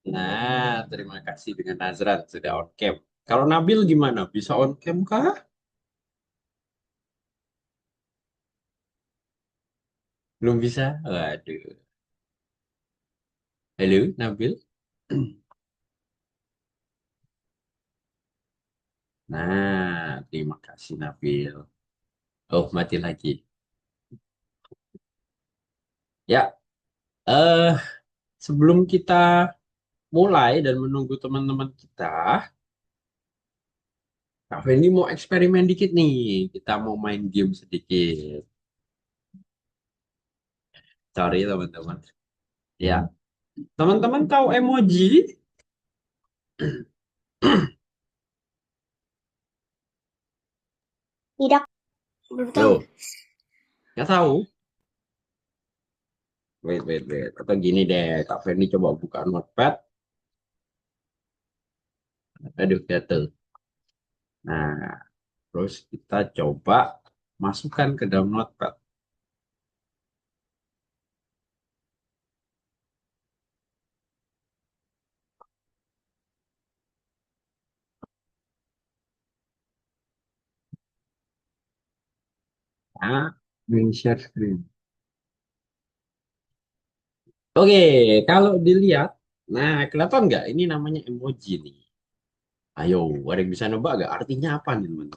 Nah, terima kasih dengan Nazran sudah on cam. Kalau Nabil gimana? Bisa on cam kah? Belum bisa? Waduh. Halo, Nabil. Nah, terima kasih Nabil. Oh, mati lagi. Ya, eh sebelum kita mulai dan menunggu teman-teman kita, Kak Fendi mau eksperimen dikit nih. Kita mau main game sedikit. Sorry teman-teman. Ya, teman-teman tahu emoji? Tidak, belum tahu. Loh, nggak tahu? Wait, wait, wait. Atau gini deh, Kak Fendi coba buka notepad. Aduh, gatel. Nah, terus kita coba masukkan ke dalam notepad. Nah, share screen. Oke, kalau dilihat, nah kelihatan nggak? Ini namanya emoji nih. Ayo, ada yang bisa nebak nggak? Artinya apa nih, teman?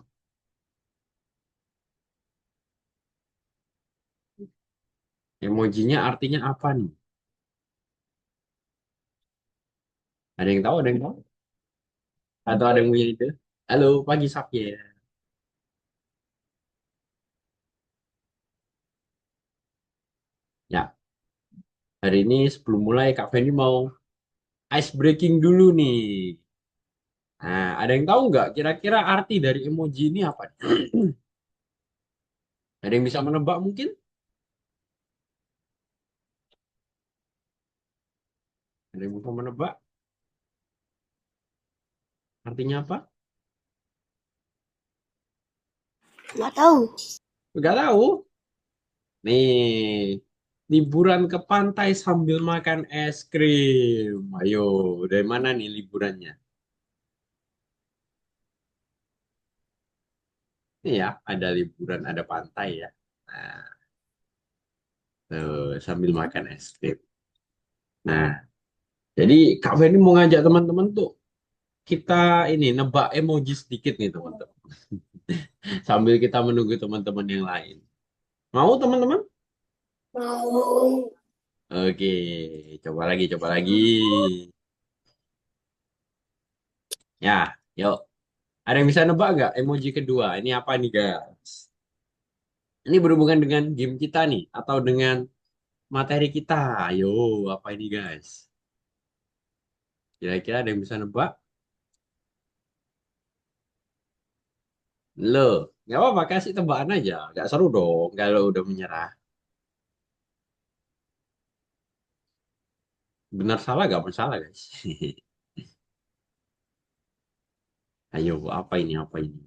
Emojinya artinya apa nih? Ada yang tahu? Ada yang tahu? Atau ada yang punya ide? Halo, pagi Sapir. Ya, hari ini sebelum mulai Kak Feni mau ice breaking dulu nih. Nah, ada yang tahu nggak kira-kira arti dari emoji ini apa? Ada yang bisa menebak mungkin? Ada yang bisa menebak? Artinya apa? Nggak tahu. Nggak tahu. Nih, liburan ke pantai sambil makan es krim. Ayo, dari mana nih liburannya? Ini ya, ada liburan, ada pantai ya. Nah, tuh, sambil makan es krim. Nah, jadi Kak Feni mau ngajak teman-teman tuh kita ini nebak emoji sedikit nih teman-teman. Sambil kita menunggu teman-teman yang lain. Mau teman-teman? Mau. Oke, coba lagi, coba lagi. Ya, yuk. Ada yang bisa nebak nggak emoji kedua? Ini apa nih guys? Ini berhubungan dengan game kita nih, atau dengan materi kita. Ayo, apa ini guys? Kira-kira ada yang bisa nebak? Loh, nggak apa-apa, kasih tebakan aja. Nggak seru dong kalau udah menyerah. Benar salah nggak masalah guys. Ayo, apa ini, apa ini?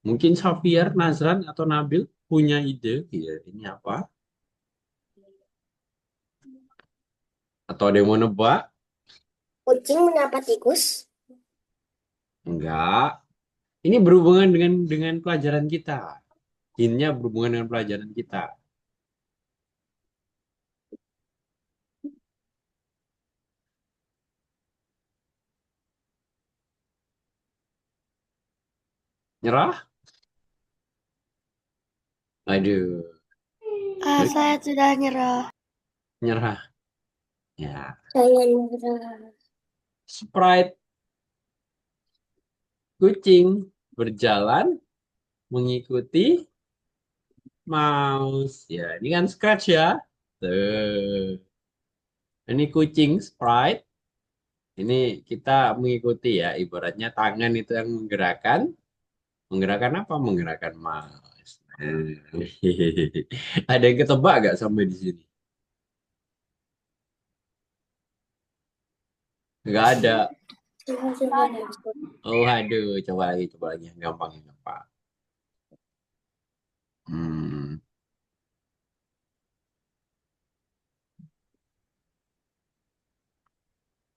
Mungkin Safiar, Nazran, atau Nabil punya ide. Iya, ini apa? Atau ada yang mau nebak? Kucing menyapa tikus. Enggak. Ini berhubungan dengan pelajaran kita. Intinya berhubungan dengan pelajaran kita. Nyerah? Aduh, Saya sudah nyerah. nyerah. Ya, Saya nyerah. Sprite kucing berjalan mengikuti mouse. Ya, ini kan scratch ya. Tuh. Ini kucing Sprite. Ini kita mengikuti ya. Ibaratnya tangan itu yang menggerakkan. Menggerakkan apa? Menggerakkan mouse. Ada yang ketebak gak sampai di sini? Nggak ada. Saya sudah dapat. Oh, aduh. Coba lagi, coba lagi. Yang gampang, yang gampang. Hmm.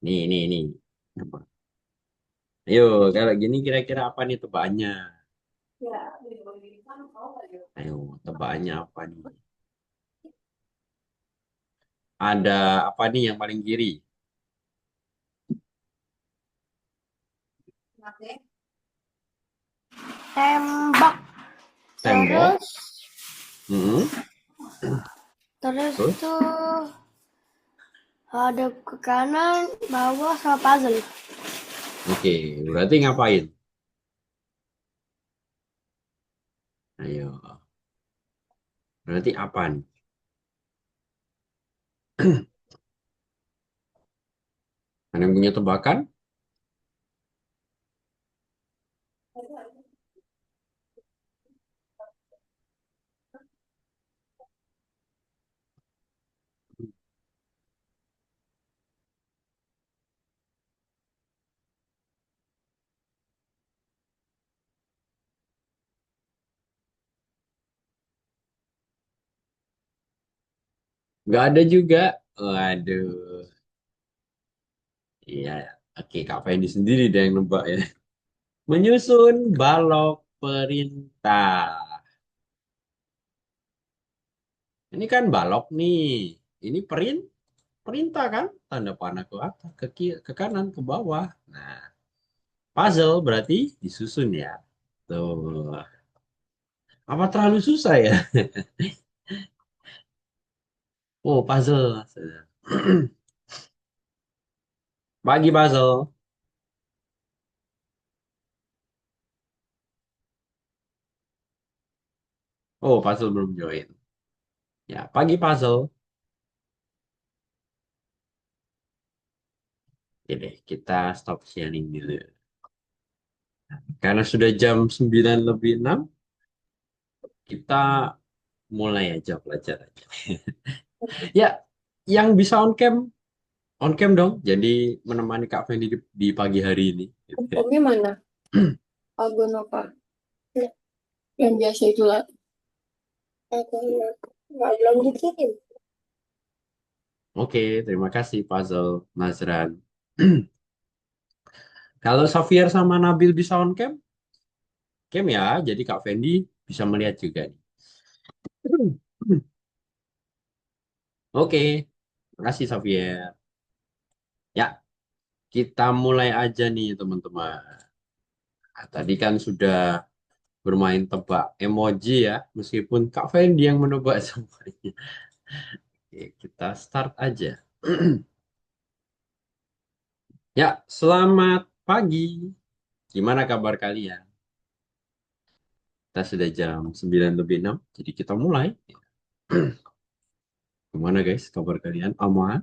Nih. Ayo, kalau gini kira-kira apa nih tebakannya? Ayo, tebakannya apa nih? Ada apa nih yang paling kiri? Tembak. Tembok. Terus, Mm-mm. terus Terus? tuh ada ke kanan, bawah sama puzzle. Oke, berarti ngapain? Ayo, berarti apa nih? Ada yang punya tebakan? Nggak ada juga. Waduh. Iya, oke Kak Fendi sendiri deh yang nebak ya. Menyusun balok perintah. Ini kan balok nih. Ini perintah kan? Tanda panah ke atas, ke kiri, ke kanan, ke bawah. Nah, puzzle berarti disusun ya. Tuh. Apa terlalu susah ya? Oh, puzzle. Pagi puzzle. Oh, puzzle belum join. Ya, pagi puzzle. Oke deh, kita stop sharing dulu. Karena sudah jam 9 lebih 6, kita mulai aja pelajaran. Ya, yang bisa on cam dong. Jadi menemani Kak Fendi di pagi hari ini. Hukumnya mana? Algonova. Yang biasa itu lah. Nggak belum dikirim. Oke, terima kasih Puzzle Nazran. Kalau Xavier sama Nabil bisa on cam, cam ya. Jadi Kak Fendi bisa melihat juga nih. Oke, terima kasih Xavier. Ya, kita mulai aja nih teman-teman. Nah, tadi kan sudah bermain tebak emoji ya, meskipun Kak Fendi yang menebak semuanya. Oke, kita start aja. Ya, selamat pagi. Gimana kabar kalian? Kita sudah jam 9 lebih 6, jadi kita mulai. Gimana guys, kabar kalian? Aman?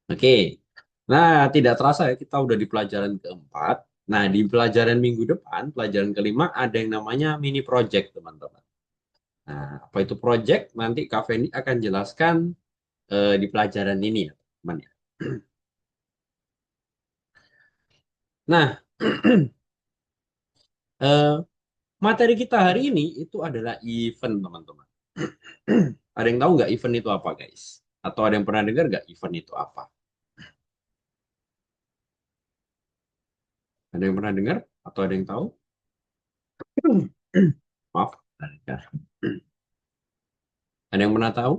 Oke. Nah, tidak terasa ya, kita udah di pelajaran keempat. Nah, di pelajaran minggu depan, pelajaran kelima, ada yang namanya mini project, teman-teman. Nah, apa itu project? Nanti Kak Fendi akan jelaskan di pelajaran ini ya, teman ya. Nah, eh, materi kita hari ini itu adalah event, teman-teman. Ada yang tahu nggak event itu apa, guys? Atau ada yang pernah dengar nggak event itu apa? Ada yang pernah dengar? Atau ada yang tahu? Maaf, ada yang dengar. Ada yang pernah tahu?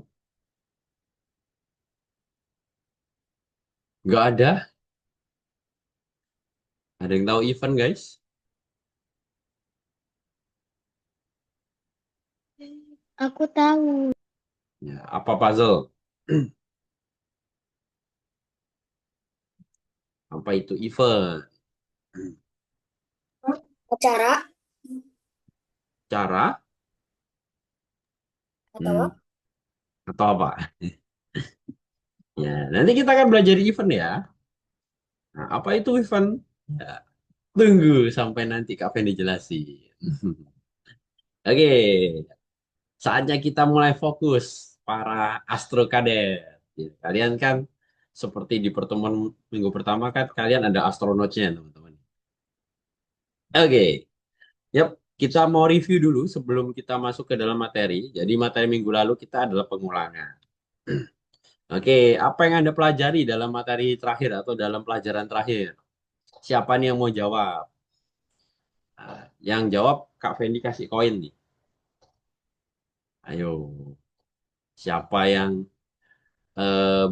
Nggak ada. Ada yang tahu event, guys? Aku tahu. Ya, apa puzzle? Apa itu event? Acara Cara? atau Hmm, apa? atau apa? Ya, nanti kita akan belajar event ya. Nah, apa itu event? Ya, tunggu sampai nanti Kak Fen dijelasin. Oke, saatnya kita mulai fokus para astro kadet. Ya, kalian kan seperti di pertemuan minggu pertama kan kalian ada astronotnya teman-teman. Oke, yap, kita mau review dulu sebelum kita masuk ke dalam materi. Jadi materi minggu lalu kita adalah pengulangan. Oke, apa yang Anda pelajari dalam materi terakhir atau dalam pelajaran terakhir? Siapa nih yang mau jawab? Nah, yang jawab Kak Fendi kasih koin nih. Ayo, siapa yang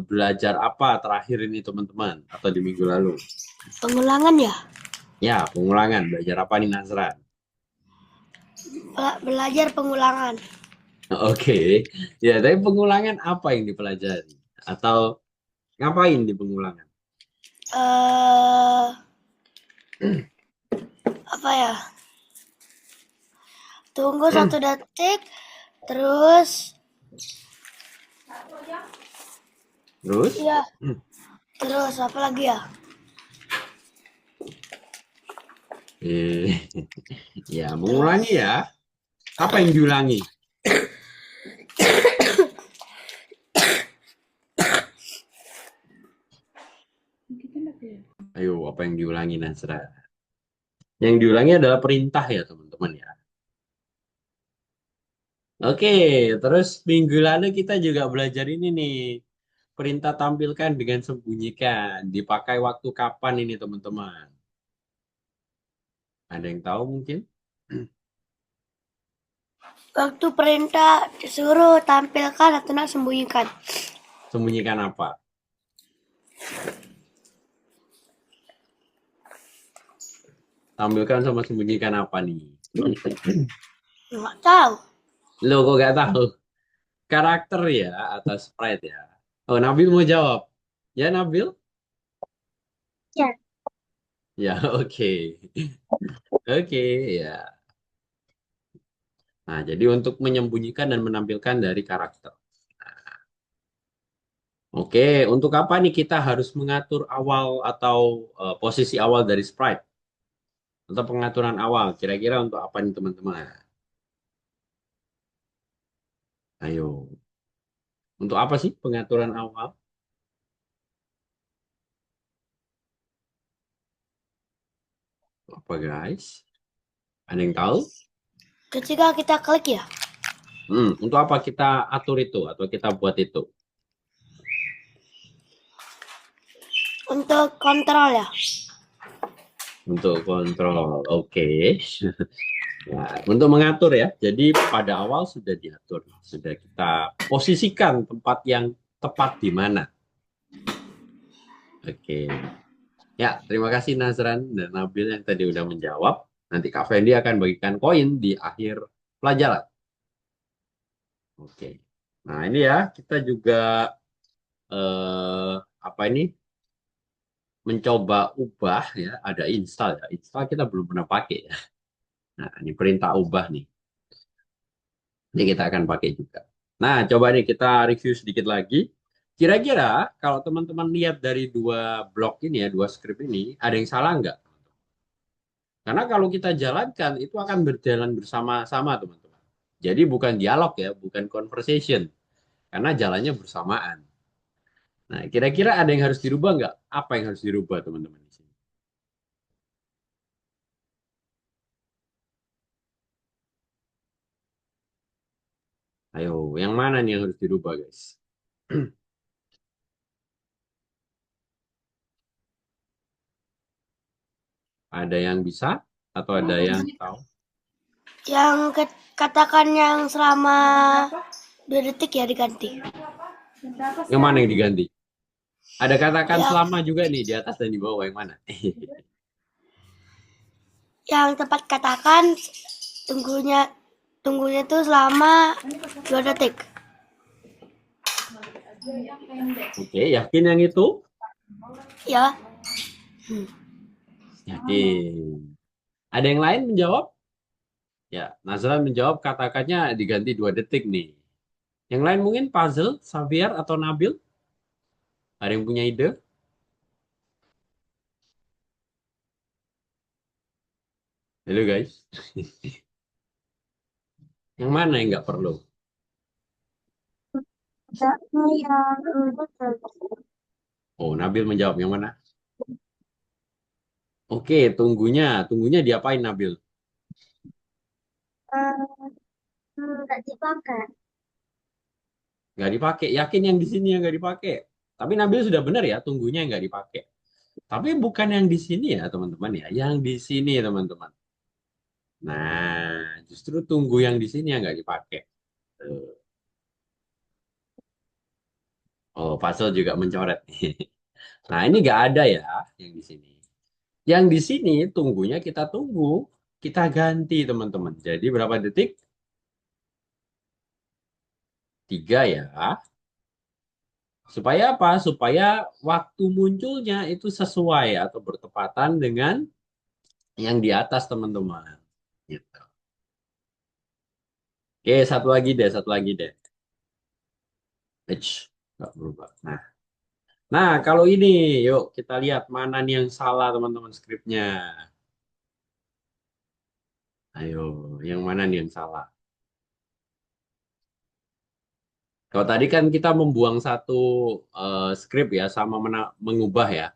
belajar apa terakhir ini teman-teman? Atau di minggu lalu? Pengulangan ya? Ya, pengulangan. Belajar apa nih Nazran? Belajar pengulangan. Oke, ya, tapi pengulangan apa yang dipelajari? Atau ngapain di pengulangan? Eh, apa ya? Tunggu 1 detik, terus Terus? ya, terus apa lagi ya? Eh, ya, mengulangi ya. Apa yang diulangi? Ayo, apa yang diulangi Nazra? Yang diulangi adalah perintah ya teman-teman ya. Oke, terus minggu lalu kita juga belajar ini nih. Perintah tampilkan dengan sembunyikan. Dipakai waktu kapan ini teman-teman? Ada yang tahu mungkin? Waktu perintah disuruh tampilkan atau nak sembunyikan. Sembunyikan apa? Tampilkan sama sembunyikan apa nih? Nggak tahu. Lo kok gak tahu? Karakter ya atau sprite ya? Oh, Nabil mau jawab. Ya, Nabil? Ya. Ya, oke. Oke, ya. Nah, jadi untuk menyembunyikan dan menampilkan dari karakter. Oke, untuk apa nih kita harus mengatur awal atau posisi awal dari sprite? Untuk pengaturan awal, kira-kira untuk apa nih teman-teman? Ayo, untuk apa sih pengaturan awal? Apa guys? Ada yang tahu? Ketika kita klik ya, Untuk apa kita atur itu atau kita buat itu? untuk kontrol ya. Untuk kontrol, oke. Ya, untuk mengatur ya. Jadi pada awal sudah diatur, sudah kita posisikan tempat yang tepat di mana. Oke. Ya, terima kasih Nazran dan Nabil yang tadi udah menjawab. Nanti Kak Fendi akan bagikan koin di akhir pelajaran. Oke. Nah, ini ya, kita juga apa ini? Mencoba ubah ya, ada install ya. Install kita belum pernah pakai ya. Nah, ini perintah ubah nih. Ini kita akan pakai juga. Nah, coba nih kita review sedikit lagi. Kira-kira kalau teman-teman lihat dari dua blok ini ya, dua script ini, ada yang salah nggak? Karena kalau kita jalankan, itu akan berjalan bersama-sama, teman-teman. Jadi bukan dialog ya, bukan conversation. Karena jalannya bersamaan. Nah, kira-kira ada yang harus dirubah nggak? Apa yang harus dirubah, teman-teman di sini? Ayo, yang mana nih yang harus dirubah, guys? Ada yang bisa atau ada yang tahu? Yang katakan yang selama 2 detik ya diganti. Yang mana yang diganti? Ada katakan Yang selama juga nih di atas dan di bawah yang mana? yang tepat katakan tunggunya tunggunya itu selama 2 detik. Oke, yakin yang itu? Ya, Yakin. Ada yang lain menjawab? Ya, Nazran menjawab katakannya diganti 2 detik nih. Yang lain mungkin puzzle, Xavier atau Nabil? Ada yang punya ide? Halo guys. Yang mana yang nggak perlu? Oh, Nabil menjawab yang mana? Oke, tunggunya. Tunggunya diapain Nabil? nggak dipakai. Nggak dipakai. Yakin yang di sini yang nggak dipakai. Tapi Nabil sudah benar ya, tunggunya yang nggak dipakai. Tapi bukan yang di sini ya, teman-teman ya. Yang di sini, teman-teman. Nah, justru tunggu yang di sini yang nggak dipakai. Tuh. Oh, puzzle juga mencoret. Nah, ini nggak ada ya yang di sini. Yang di sini tunggunya kita tunggu, kita ganti teman-teman. Jadi berapa detik? 3 ya. Supaya apa? Supaya waktu munculnya itu sesuai atau bertepatan dengan yang di atas teman-teman. Gitu. Oke, satu lagi deh, satu lagi deh. Eits, nggak berubah. Nah, kalau ini, yuk kita lihat mana nih yang salah teman-teman skripnya. Ayo, yang mana nih yang salah? Kalau tadi kan kita membuang satu skrip ya, sama mengubah ya.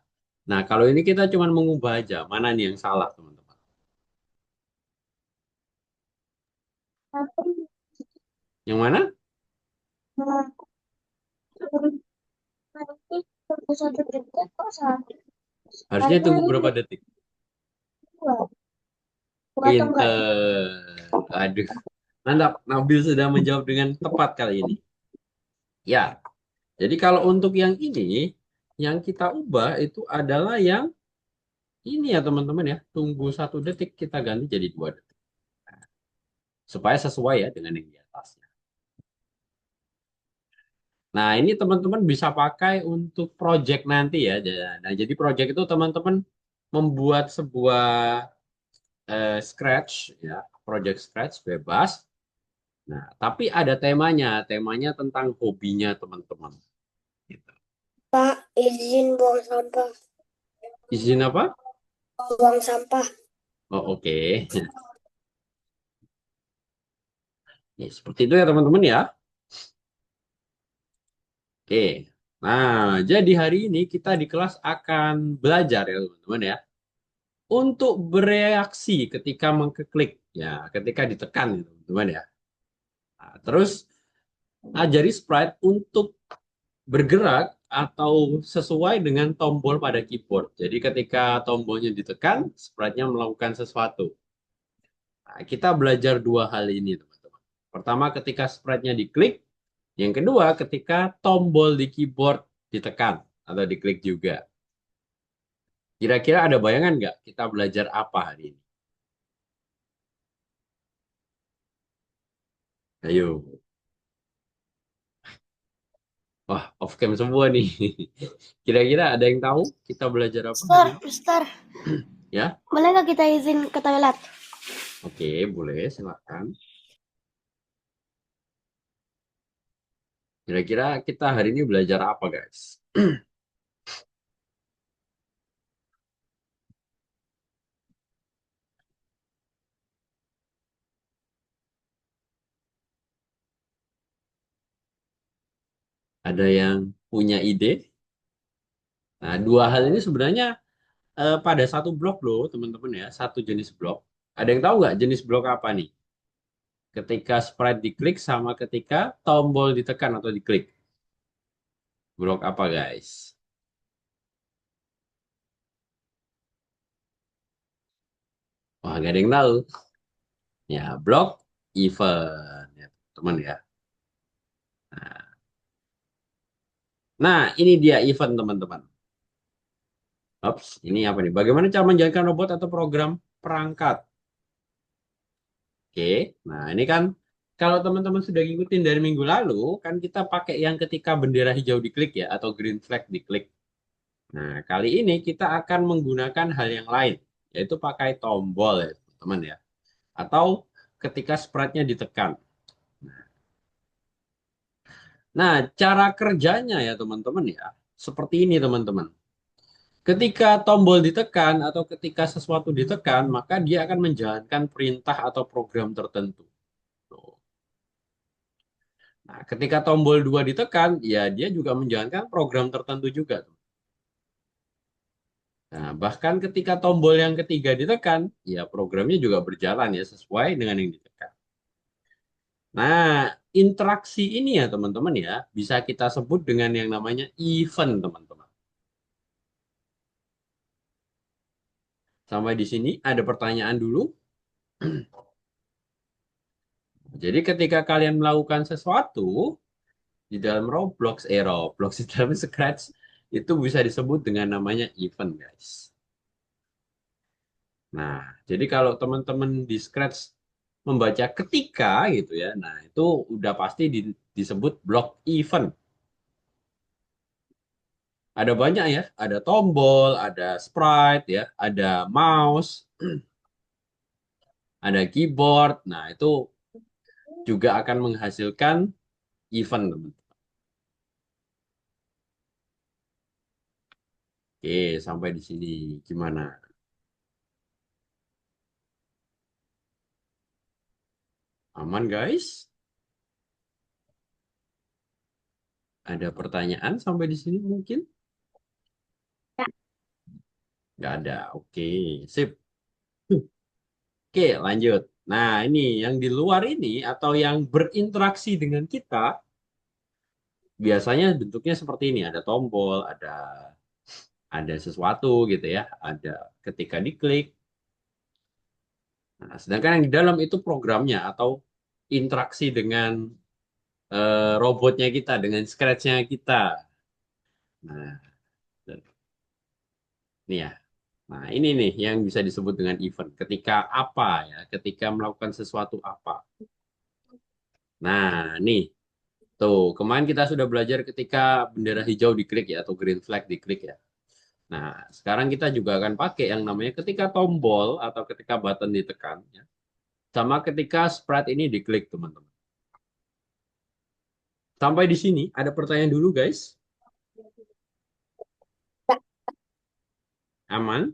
Nah, kalau ini kita cuma mengubah aja. Mana nih yang salah, teman-teman? Yang mana? Nanti tunggu 1 detik kok satu. Harusnya Harusnya tunggu berapa lebih detik? dua. Dua atau enggak? Pinter. Aduh. Mantap. Nabil sudah menjawab dengan tepat kali ini. Ya. Jadi kalau untuk yang ini, yang kita ubah itu adalah yang ini ya teman-teman ya. Tunggu 1 detik kita ganti jadi 2 detik. Supaya sesuai ya dengan yang di atasnya. Nah, ini teman-teman bisa pakai untuk project nanti ya. Nah, jadi project itu teman-teman membuat sebuah scratch ya, project scratch bebas. Nah, tapi ada temanya, temanya tentang hobinya teman-teman. Gitu. Pak, izin buang sampah. Izin apa? Buang sampah. Oh, oke. Ya, seperti itu ya teman-teman ya. Oke. Nah, jadi hari ini kita di kelas akan belajar ya teman-teman ya. Untuk bereaksi ketika mengklik ya, ketika ditekan ya, teman-teman ya. Nah, terus ajari sprite untuk bergerak atau sesuai dengan tombol pada keyboard. Jadi ketika tombolnya ditekan, sprite-nya melakukan sesuatu. Nah, kita belajar dua hal ini, teman-teman. Pertama, ketika sprite-nya diklik. Yang kedua, ketika tombol di keyboard ditekan atau diklik juga. Kira-kira ada bayangan nggak kita belajar apa hari ini? Ayo. Wah, off cam semua nih. Kira-kira ada yang tahu kita belajar apa Mister, hari ini? Mister, Ya? boleh nggak kita izin ke toilet? Oke, boleh, silakan. Kira-kira kita hari ini belajar apa, guys? Ada yang punya ide? Nah, dua hal ini sebenarnya pada satu blok loh, teman-teman ya. Satu jenis blok. Ada yang tahu nggak jenis blok apa nih? Ketika sprite diklik sama ketika tombol ditekan atau diklik. Blok apa, guys? Wah, nggak ada yang tahu. Ya, blok event. Ya, teman ya. Nah, ini dia event, teman-teman. Ops, ini apa nih? Bagaimana cara menjalankan robot atau program perangkat? Oke, nah ini kan kalau teman-teman sudah ngikutin dari minggu lalu, kan kita pakai yang ketika bendera hijau diklik ya, atau green flag diklik. Nah, kali ini kita akan menggunakan hal yang lain, yaitu pakai tombol ya, teman-teman ya. Atau ketika sprite-nya ditekan. Nah, cara kerjanya ya teman-teman ya, seperti ini teman-teman. Ketika tombol ditekan atau ketika sesuatu ditekan, maka dia akan menjalankan perintah atau program tertentu. Tuh. Nah, ketika tombol 2 ditekan, ya dia juga menjalankan program tertentu juga. Nah, bahkan ketika tombol yang ketiga ditekan, ya programnya juga berjalan ya sesuai dengan yang ditekan. Nah, interaksi ini ya teman-teman ya, bisa kita sebut dengan yang namanya event teman-teman. Sampai di sini ada pertanyaan dulu. Jadi ketika kalian melakukan sesuatu di dalam Roblox, di dalam Scratch, itu bisa disebut dengan namanya event, guys. Nah, jadi kalau teman-teman di Scratch membaca ketika gitu ya, nah itu udah pasti disebut block event. Ada banyak ya, ada tombol, ada sprite ya, ada mouse, ada keyboard. Nah, itu juga akan menghasilkan event, teman. Oke, sampai di sini gimana? Aman, guys? Ada pertanyaan sampai di sini mungkin? Nggak ada. Oke, sip. Oke, lanjut. Nah, ini yang di luar ini atau yang berinteraksi dengan kita, biasanya bentuknya seperti ini. Ada tombol, ada sesuatu gitu ya. Ada ketika diklik. Nah, sedangkan yang di dalam itu programnya atau interaksi dengan robotnya kita, dengan scratch-nya kita. Nah, ini ya. Nah, ini nih yang bisa disebut dengan event. Ketika apa ya? Ketika melakukan sesuatu apa. Nah, nih. Tuh, kemarin kita sudah belajar ketika bendera hijau diklik ya, atau green flag diklik ya. Nah, sekarang kita juga akan pakai yang namanya ketika tombol atau ketika button ditekan. Ya. Sama ketika sprite ini diklik, teman-teman. Sampai di sini, ada pertanyaan dulu, guys. Aman?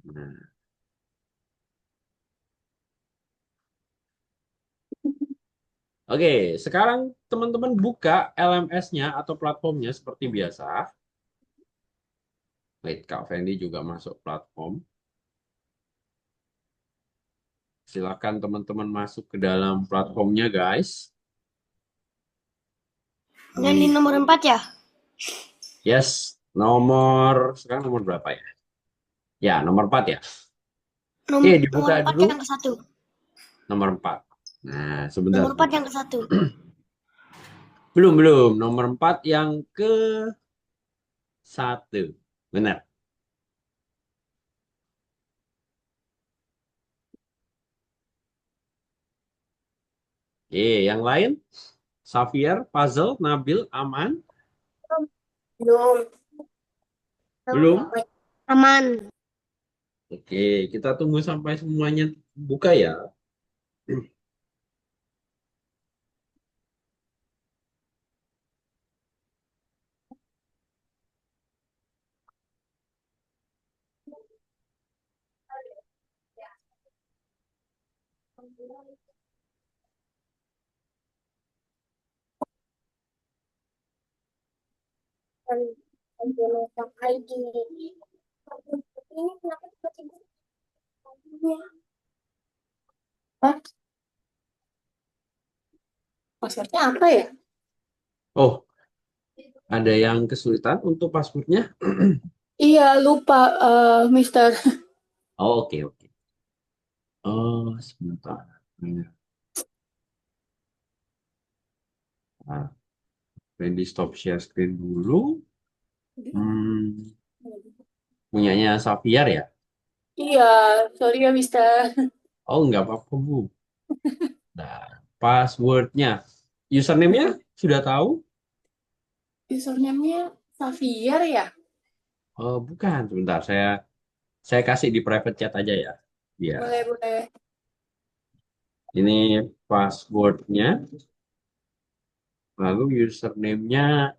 Nah, oke, sekarang teman-teman buka LMS-nya atau platformnya seperti biasa. Wait, Kak Fendi juga masuk platform. Silakan teman-teman masuk ke dalam platformnya, guys. Dan di nomor 4 ya? Yes, sekarang nomor berapa ya? Ya, nomor 4 ya. Oke, Nomor dibuka 4 dulu yang ke satu. nomor 4. Nah, sebentar, Nomor 4 sebentar. yang ke satu. Belum, belum. Nomor 4 yang ke satu. Benar. Oke, yang lain? Xavier, Puzzle, Nabil, Aman? Belum. Belum? Aman. Oke, kita tunggu sampai semuanya buka ya. Ini kenapa tiba-tiba? Hah? Maksudnya apa ya? Oh, ada yang kesulitan untuk passwordnya? Iya, lupa, Mister. Oh, oke, oke. Oh, sebentar. Nah, Randy stop share screen dulu. Hmm, punyanya Xavier ya? Iya, sorry ya, Mister. Oh, nggak apa-apa, Bu. Nah, passwordnya. Username-nya sudah tahu? Username-nya Xavier ya? Oh, bukan. Sebentar, saya kasih di private chat aja ya. Ya, Boleh, boleh. ini passwordnya. Lalu username-nya.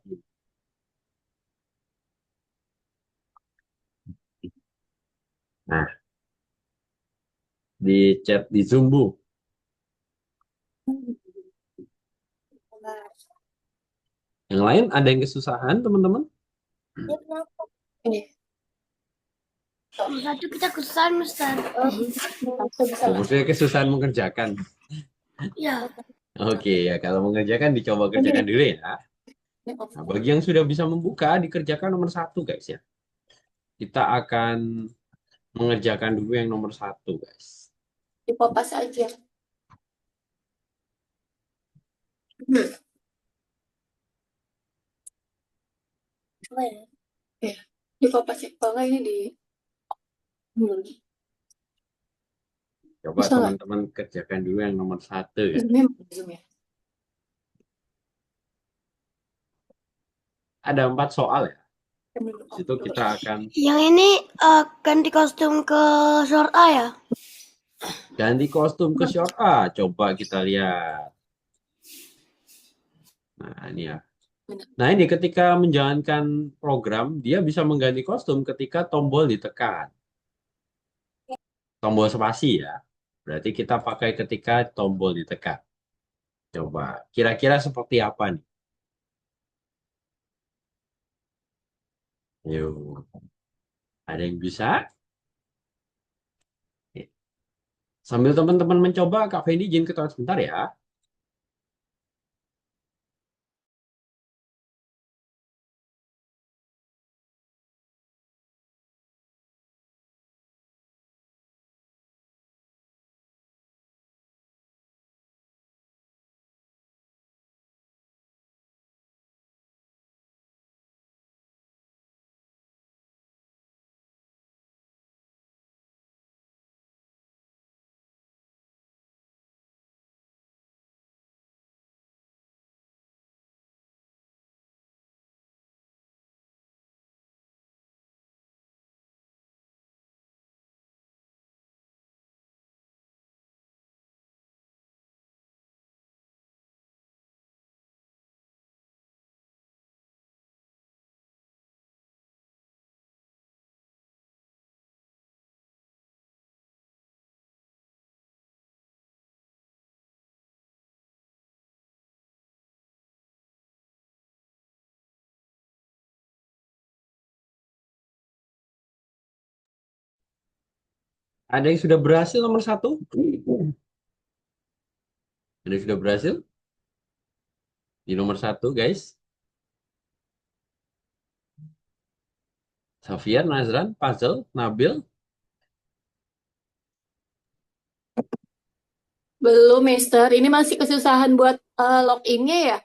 Nah, di chat di Zoom, Bu. Yang lain ada yang kesusahan, teman-teman? Ya, kenapa? Ini. Nomor satu kita kesusahan, Mister. Oh, maksudnya kesusahan mengerjakan. Ya. Oke ya, kalau mengerjakan dicoba kerjakan dulu ya. Nah, bagi yang sudah bisa membuka, dikerjakan nomor satu guys ya. Kita akan mengerjakan dulu yang nomor satu guys. Dipopas aja. Apa ya? Ya, dipopas ya. Kalau nggak ini di Coba bisa nggak? teman-teman kerjakan dulu yang nomor satu ya. Zoom ya. Ada 4 soal ya. Di Oh, situ kita akan Yang ini ganti kostum ke short A ya? ganti kostum ke short A. Coba kita lihat. Nah, ini ya. Nah, ini ketika menjalankan program, dia bisa mengganti kostum ketika tombol ditekan. Tombol spasi ya. Berarti kita pakai ketika tombol ditekan. Coba, kira-kira seperti apa nih? Yuk, ada yang bisa? Sambil teman-teman mencoba, Kak Fendi izin ke toilet sebentar ya. Ada yang sudah berhasil nomor satu? Ada yang sudah berhasil di nomor satu, guys? Safian, Nazran, Puzzle, Nabil. belum, Mister. Ini masih kesusahan buat loginnya ya?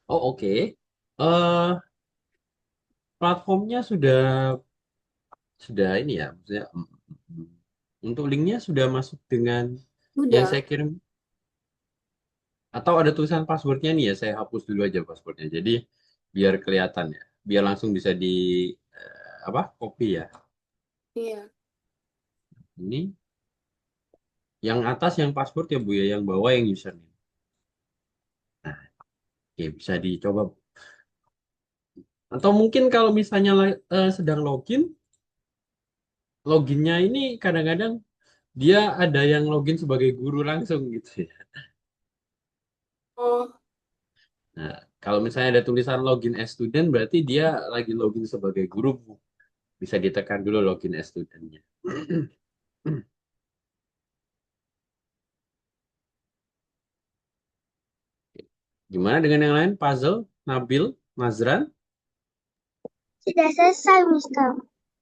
Oh, oke. Platformnya sudah ini ya, maksudnya untuk linknya sudah masuk dengan yang Udah. saya kirim atau ada tulisan passwordnya nih ya, saya hapus dulu aja passwordnya. Jadi biar kelihatan ya, biar langsung bisa di apa copy ya. Iya. Ini yang atas yang password ya Bu ya, yang bawah yang username. Nah, oke, bisa dicoba. Atau mungkin kalau misalnya sedang login, loginnya ini kadang-kadang dia ada yang login sebagai guru langsung gitu ya. Oh, Nah, kalau misalnya ada tulisan login as student, berarti dia lagi login sebagai guru. Bisa ditekan dulu login as student-nya. Gimana dengan yang lain? Puzzle, Nabil, Nazran? Sudah selesai, Mister.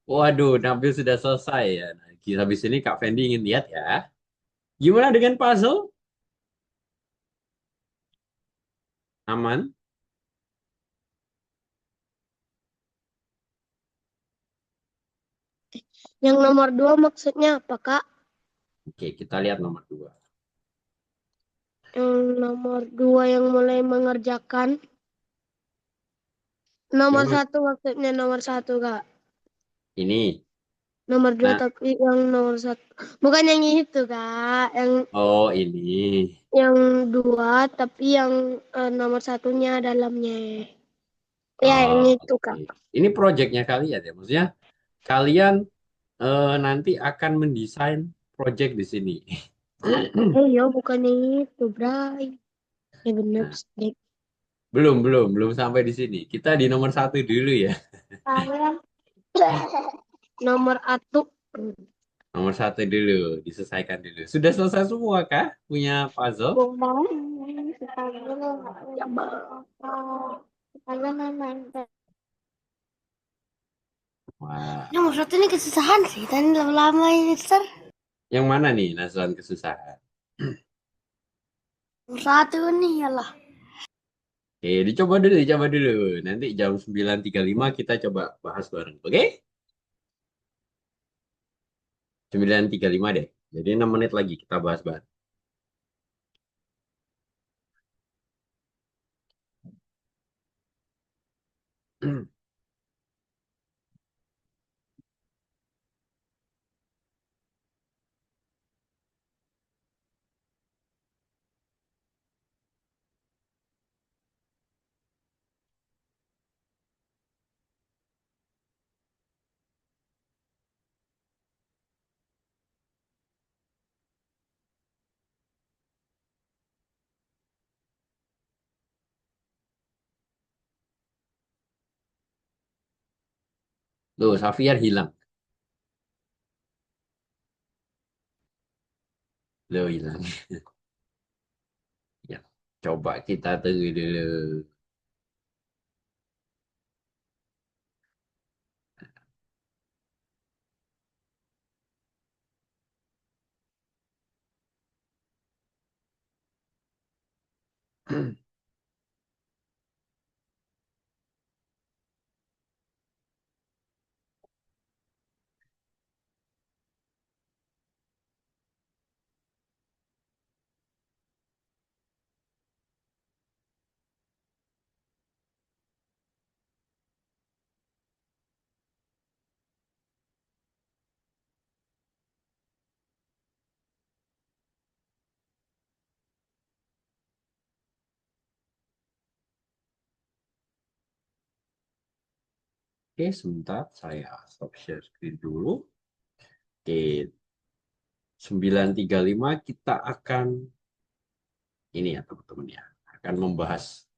Waduh, Nabil sudah selesai ya. Nah, habis ini Kak Fendi ingin lihat ya. Gimana dengan puzzle? Aman? Yang nomor 2 maksudnya apa, Kak? Oke, kita lihat nomor 2. Yang nomor 2 yang mulai mengerjakan. Nomor Yang 1 maksudnya nomor 1, Kak. ini. Nomor 2 Nah, tapi yang nomor 1. Bukan yang itu, Kak. oh ini. Yang 2 tapi yang nomor satunya dalamnya. Ya, Oh, yang itu, oke. Kak. Ini proyeknya kalian ya. Maksudnya kalian nanti akan mendesain project di sini. Yo, bukan yang itu, Bray. Ya bener, Nah, Dek. belum sampai di sini. Kita di nomor satu dulu ya. Nomor satu. Nomor satu dulu, diselesaikan dulu. Sudah selesai semua kah? Punya puzzle? Belum, kita belum, ya belum. Kita main. Wah, Nomor satu ini kesusahan sih, tadi lama-lama ini, Sir. yang mana nih Nazwan kesusahan? Nomor satu ini, yalah. Oke, dicoba dulu. Nanti jam 9.35 kita coba bahas bareng. Oke? 9.35 deh. Jadi 6 menit lagi kita bahas bareng. Loh, Safiar hilang. Loh, hilang. Ya, coba kita tunggu dulu. Oke, sebentar. Saya stop share screen dulu. Oke, 9.35 kita akan ini ya teman-teman ya. Akan membahas.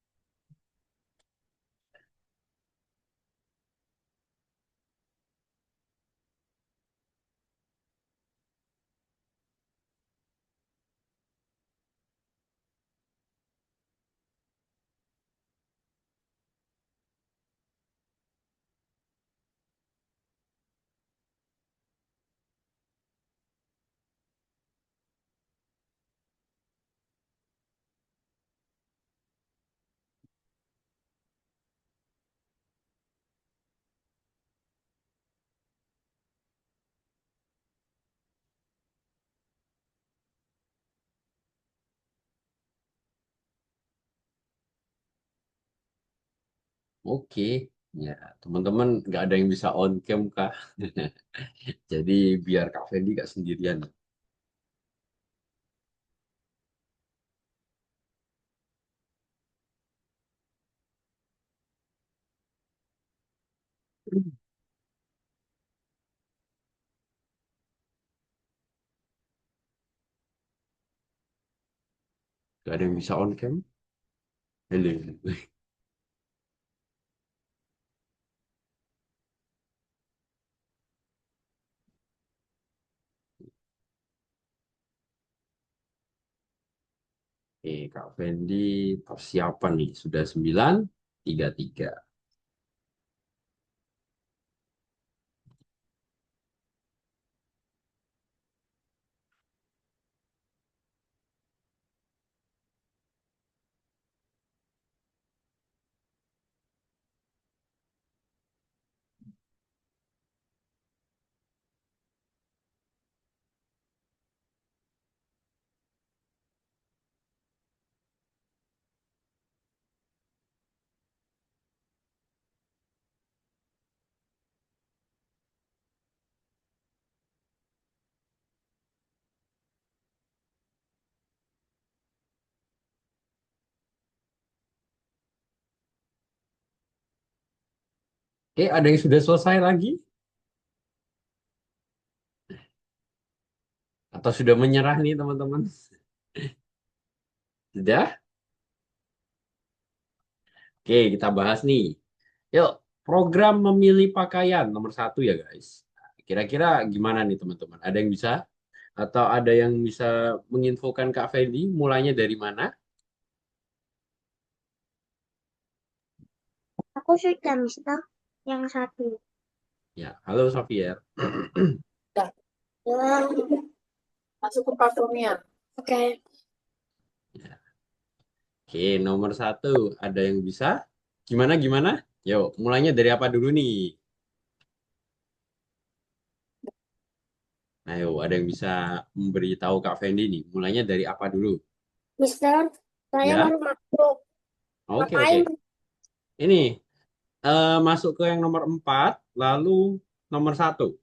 Oke, ya teman-teman nggak ada yang bisa on cam kah? Jadi biar Kak Fendi nggak sendirian. Nggak ada yang bisa on cam. Halo. Oke, Kak Fendi persiapan nih. Sudah 9.33. Oke, ada yang sudah selesai lagi? Atau sudah menyerah nih teman-teman? Sudah? Oke, kita bahas nih. Yuk, program memilih pakaian nomor satu ya guys. Kira-kira gimana nih teman-teman? Ada yang bisa? Atau ada yang bisa menginfokan Kak Fendi mulainya dari mana? Aku sudah, Mister. Yang satu. Ya, halo Xavier. Dah, Ya, masuk ke platformnya. oke. Ya. Oke, nomor satu. Ada yang bisa? Gimana? Yuk, mulainya dari apa dulu nih? Ayo, ada yang bisa memberitahu Kak Fendi nih. Mulainya dari apa dulu? Mister, saya Ya, baru masuk. oke. Ngapain? Ini masuk ke yang nomor 4, lalu nomor satu.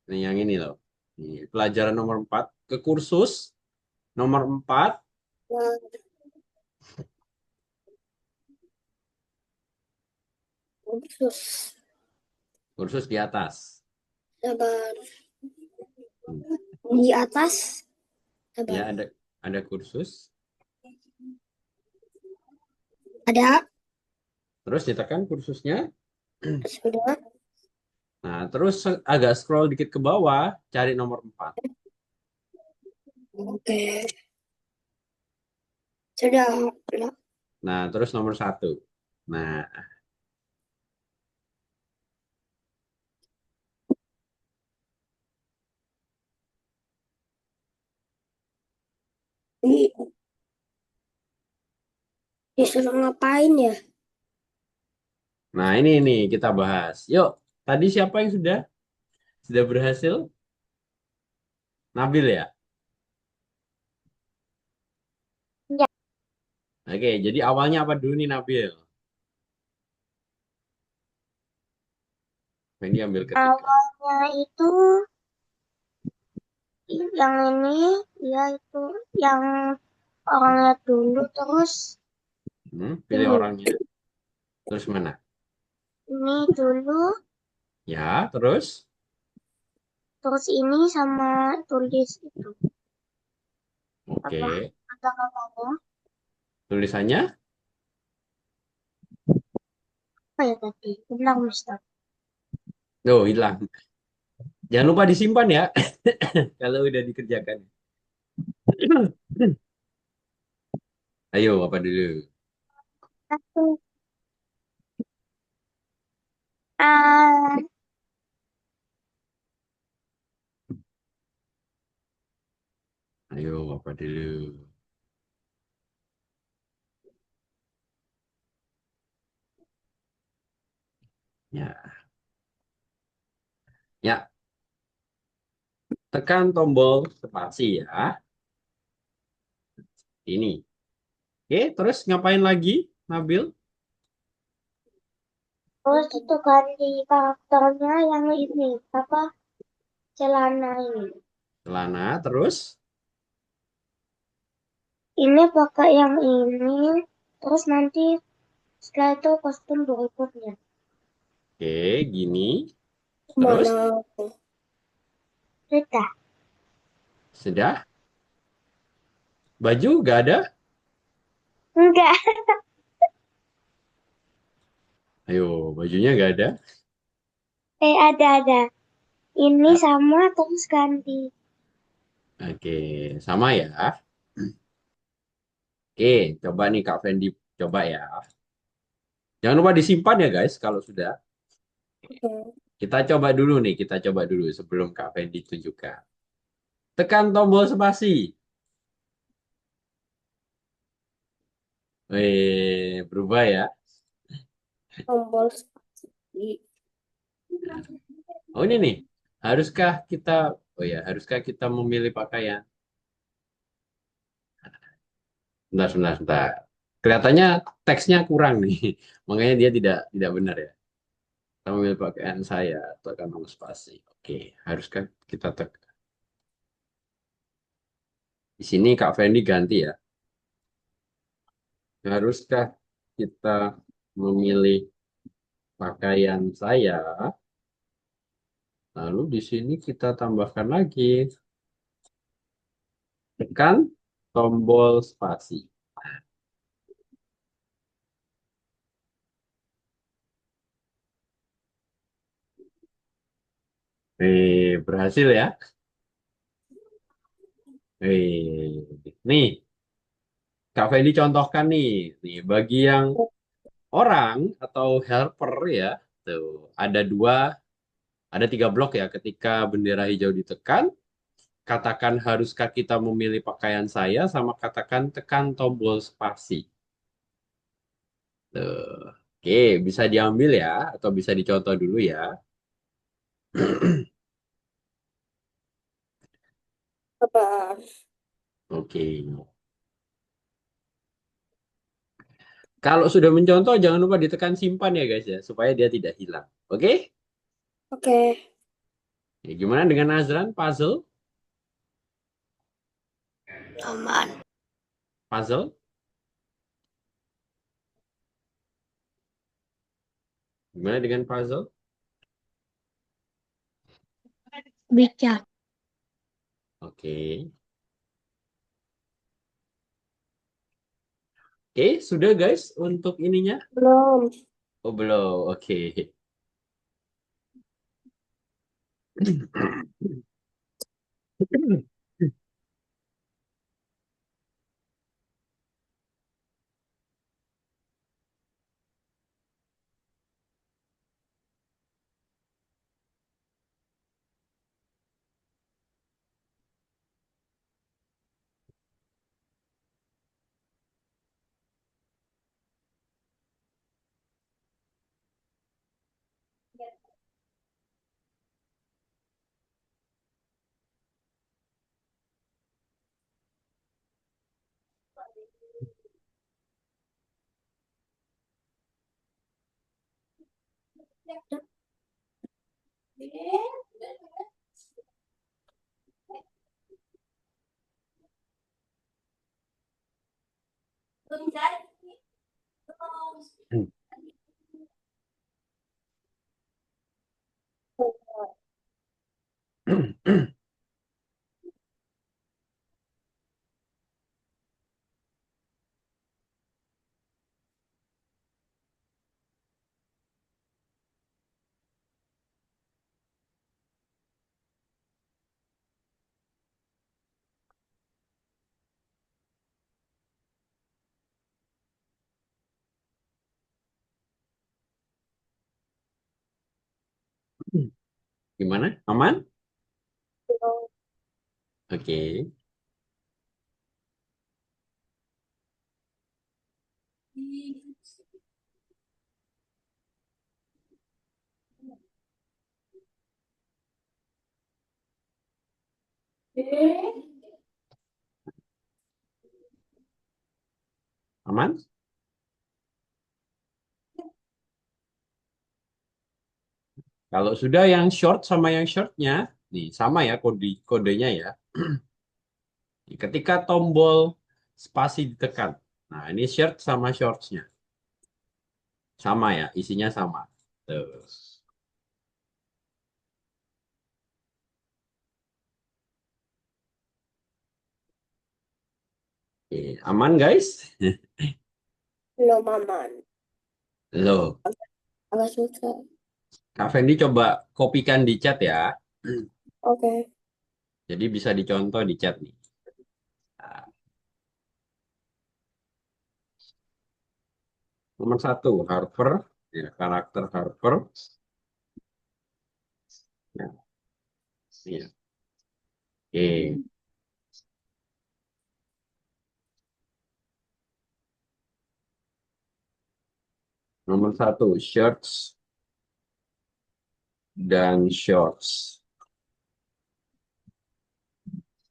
Nih, yang ini loh. Nih, pelajaran nomor 4 ke kursus nomor 4, Khusus. kursus di atas. Sabar. Hmm. Di atas. Ya, Sabar. ada kursus. Ada. Terus ditekan kursusnya. Sudah. Nah, terus agak scroll dikit ke bawah, cari nomor 4. Oke. Sudah. Sudah. Nah, terus nomor satu. Nah, Ini disuruh ngapain ya? ini kita bahas. Yuk, tadi siapa yang sudah berhasil? Nabil ya? Ya. Oke, jadi awalnya apa dulu nih Nabil? Ini ambil ketik. Awalnya itu yang ini, ya itu yang orangnya dulu, terus Pilih ini, orangnya. Terus mana? ini dulu, Ya, terus? terus ini sama tulis itu Oke. apa kata-katanya Tulisannya? apa ya tadi? Bilang Mister. Oh, hilang. Jangan lupa disimpan ya, kalau udah dikerjakan. Ayo, apa dulu? Satu. Ah, Ayo, apa dulu? Ya, ya, tekan tombol spasi ya. Ini. Oke, terus ngapain lagi, Nabil? terus itu ganti karakternya yang ini apa celana ini. Celana, terus? Ini pakai yang ini, terus nanti setelah itu kostum berikutnya. Oke, gini. Terus? Mana? Sudah. Sudah? Baju nggak ada? Enggak. Ayo, bajunya nggak ada. Ada. Ini Ya, sama terus ganti. oke, sama ya. Oke, coba nih Kak Fendi, coba ya. Jangan lupa disimpan ya guys, kalau sudah. Oke. Kita coba dulu sebelum Kak Fendi tunjukkan. Tekan tombol spasi. Berubah ya. Tombol spasi. Oh ini nih, haruskah kita, haruskah kita memilih pakaian? Sebentar. Kelihatannya teksnya kurang nih, makanya dia tidak benar ya. Kita memilih pakaian saya, tekan tombol spasi. Oke, haruskah kita tekan? Di sini Kak Fendi ganti ya. Haruskah kita memilih pakaian saya? Lalu di sini kita tambahkan lagi. Tekan tombol spasi. Berhasil ya. Nih, Kak Fendi contohkan nih. Nih, bagi yang orang atau helper ya, tuh ada tiga blok ya. Ketika bendera hijau ditekan, katakan haruskah kita memilih pakaian saya, sama katakan tekan tombol spasi. Tuh. Oke, bisa diambil ya, atau bisa dicontoh dulu ya. Apa? Oke. Kalau sudah mencontoh, jangan lupa ditekan simpan ya guys ya, supaya dia tidak hilang. Oke? Oke. Ya, gimana dengan Azran? Puzzle? Aman. Puzzle? Gimana dengan puzzle? Bisa. Oke. Oke, sudah guys untuk ininya? Belum. Oh, belum. Oke. Gimana? Aman? Belum. Oke. Aman? Kalau sudah yang short sama yang shortnya, nih sama ya kodenya ya. Ketika tombol spasi ditekan. Nah, ini shirt sama shortsnya. Sama ya, isinya sama. Tuh. Oke, aman guys? Belum aman. Loh, Agak susah. Kak Fendi coba kopikan di chat ya. Oke. Jadi bisa dicontoh di chat nih. Nah, nomor satu, Harper. Ya, karakter Harper. Nah, iya. Oke. Nomor satu, shirts dan shorts.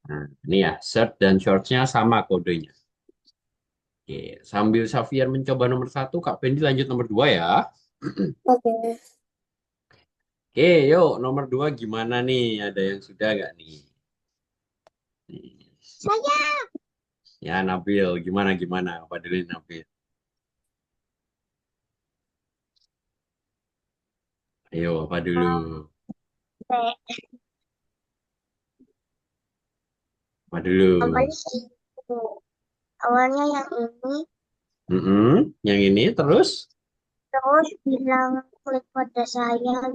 Nah, ini ya, shirt dan shortsnya sama kodenya. Oke, sambil Xavier mencoba nomor satu, Kak Fendi lanjut nomor dua ya. Oke. Oke, yuk nomor dua gimana nih? Ada yang sudah nggak nih? Nih. Saya. Ya, Nabil, gimana gimana? Apa dulu Nabil? Ayo, apa dulu? Oke. Apa dulu? Awalnya itu. Awalnya yang ini, Yang ini terus? terus bilang klik pada saya.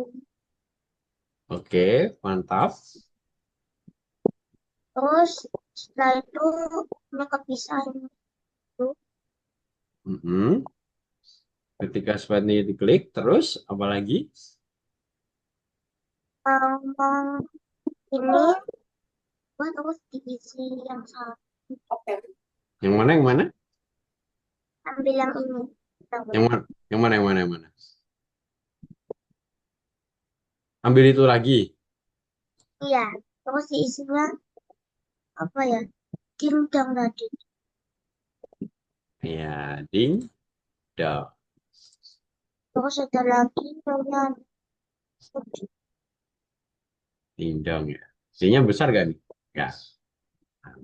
Oke, mantap. Terus setelah itu ini kepisahan itu Mm-mm. Ketika seperti ini diklik, terus apa lagi? um, ini buat terus diisi yang satu. Oke. Yang mana, yang mana? Ambil yang ini. Yang Tahu. mana? Yang mana, yang mana, yang mana? Ambil itu lagi. Iya. Terus diisinya apa ya? Dingdong tadi. Ya, ding, dong. Terus ada lagi yang Ding, dong ya. Isinya besar gak nih? Ya.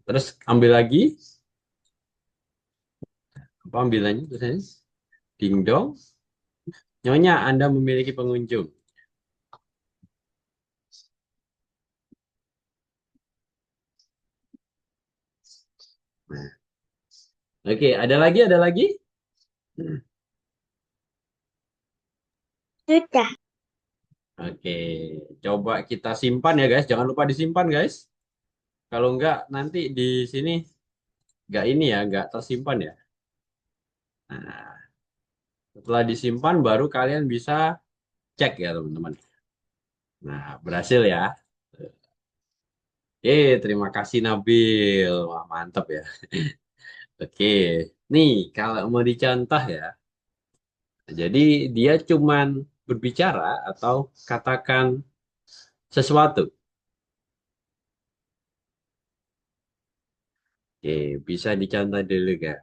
Terus ambil lagi. Apa ambilannya tulisannya? Ding, dong. Nyonya, Anda memiliki pengunjung. Nah, oke, ada lagi, ada lagi? sudah. Oke, coba kita simpan ya guys. Jangan lupa disimpan guys. Kalau enggak nanti di sini enggak ini ya, enggak tersimpan ya. Nah, setelah disimpan baru kalian bisa cek ya teman-teman. Nah, berhasil ya. Terima kasih Nabil. Wah, mantap ya. Oke, nih kalau mau dicontoh ya. Jadi dia cuman berbicara atau katakan sesuatu. Oke, bisa dicontoh dulu gak?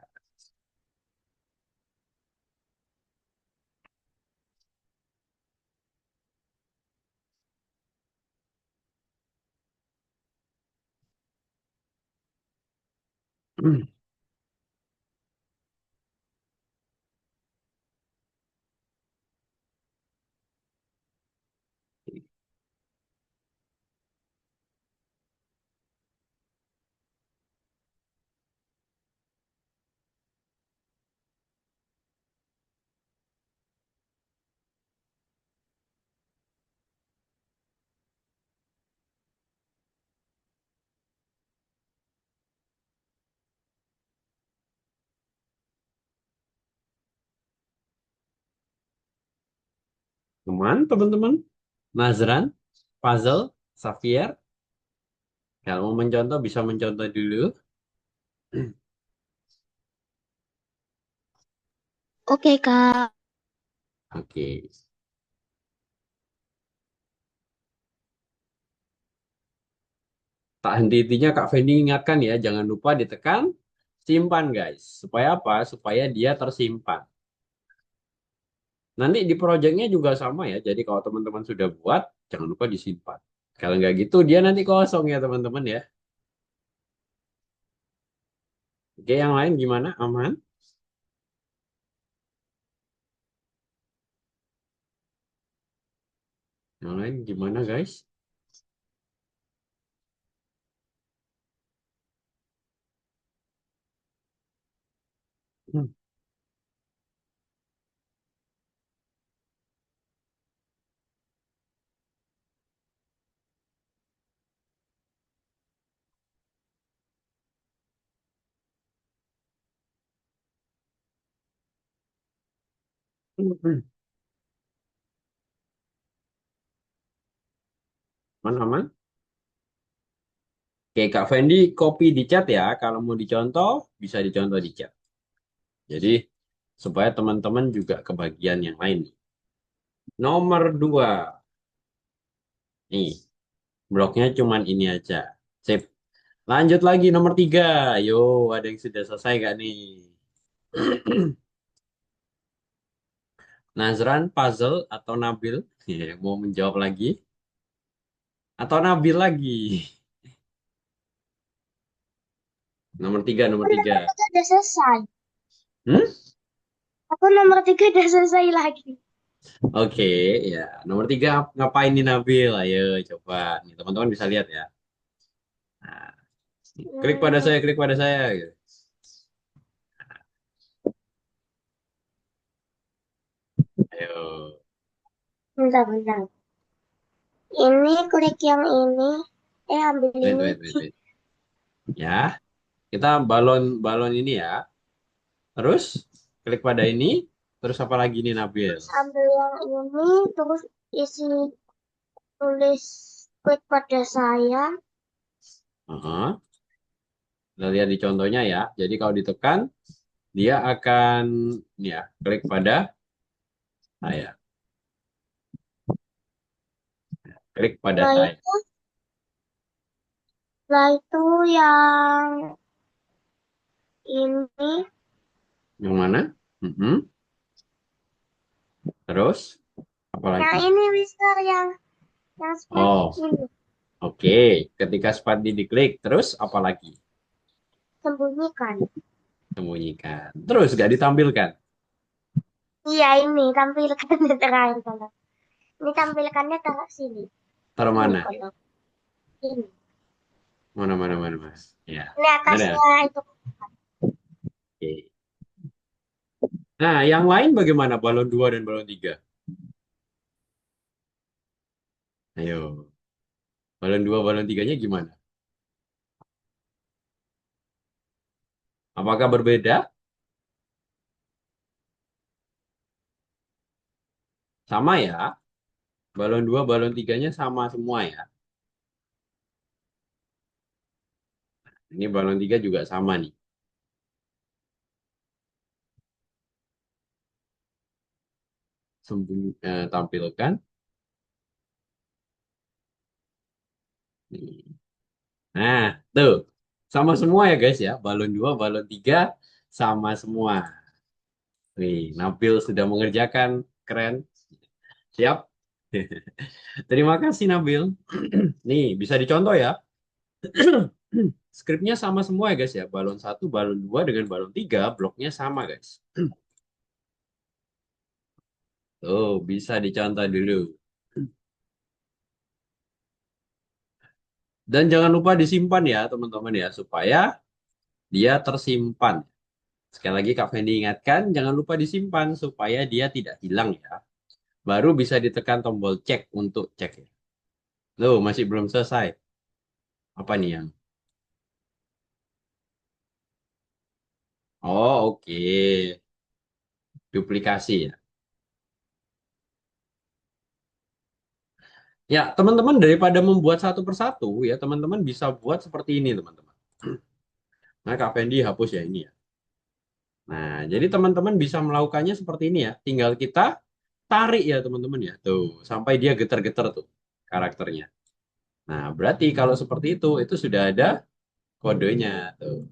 Teman, teman-teman. Nazran, Puzzle, Xavier. Kalau mau mencontoh bisa mencontoh dulu. Oke, Kak. Oke. Tak henti-hentinya Kak Fendi ingatkan ya, jangan lupa ditekan simpan guys. Supaya apa? Supaya dia tersimpan. Nanti di projectnya juga sama ya. Jadi kalau teman-teman sudah buat, jangan lupa disimpan. Kalau nggak gitu, dia nanti kosong ya teman-teman ya. Oke, yang lain gimana? Aman? Yang lain gimana guys? Hmm. Hmm. Aman, aman. Oke, Kak Fendi copy di chat ya. Kalau mau dicontoh, bisa dicontoh di chat. Jadi, supaya teman-teman juga kebagian yang lain. Nomor 2. Nih, bloknya cuman ini aja. Sip. Lanjut lagi nomor 3. Yo, ada yang sudah selesai gak nih? Nazran, Puzzle, atau Nabil? Mau menjawab lagi? Atau Nabil lagi? Nomor 3, nomor Aku nomor 3. 3 udah selesai. Hmm? Aku nomor 3 udah selesai lagi. Oke, ya. Nomor 3 ngapain nih Nabil? Ayo coba. Nih, teman-teman bisa lihat ya. Nah, klik pada Hmm, saya, klik pada saya. Ayo. bentar, bentar. Ini klik yang ini. Ambil Wait, ini. wait, wait, wait. Ya, kita balon balon ini ya. Terus klik pada ini. Terus apa lagi nih Nabil? Terus ambil yang ini. Terus isi tulis klik pada saya. Aha. Kita lihat di contohnya ya. Jadi kalau ditekan, dia akan ya klik pada saya. Klik pada Setelah saya. itu, setelah itu yang ini. Yang mana? Mhm. Terus apa Yang lagi? ini Mister yang seperti Oh, ini. oke. Ketika spati diklik, terus apa lagi? Sembunyikan. Sembunyikan. Terus gak ditampilkan. Iya ini tampilkan terakhir kalau. Ini tampilkannya taruh sini. Taruh Ini mana? kalau ini. Mana, mana, mana, Mas? Ya, Ini benar ya? atasnya itu. Oke. Nah, yang lain bagaimana? Balon 2 dan balon 3? Ayo. Balon 2, balon 3-nya gimana? Apakah berbeda? Sama ya. Balon 2, balon 3-nya sama semua ya. Ini balon 3 juga sama nih. Tampilkan. Nih. Nah, tuh. Sama semua ya guys ya. Balon 2, balon 3 sama semua. Nih, Nabil sudah mengerjakan. Keren. Siap? Terima kasih Nabil. Nih, bisa dicontoh ya. Skripnya sama semua ya guys ya. Balon 1, balon 2 dengan balon 3 bloknya sama guys. Tuh, bisa dicontoh dulu. Dan jangan lupa disimpan ya teman-teman ya. Supaya dia tersimpan. Sekali lagi Kak Fendi ingatkan, jangan lupa disimpan supaya dia tidak hilang ya. Baru bisa ditekan tombol cek untuk cek ya. Loh, masih belum selesai. Apa nih yang? Oh, oke. Duplikasi ya. Ya, teman-teman daripada membuat satu persatu ya, teman-teman bisa buat seperti ini, teman-teman. Nah, Kak Fendi hapus ya ini ya. Nah, jadi teman-teman bisa melakukannya seperti ini ya. Tinggal kita tarik ya, teman-teman ya. Tuh, sampai dia getar-getar tuh karakternya. Nah, berarti kalau seperti itu sudah ada kodenya tuh.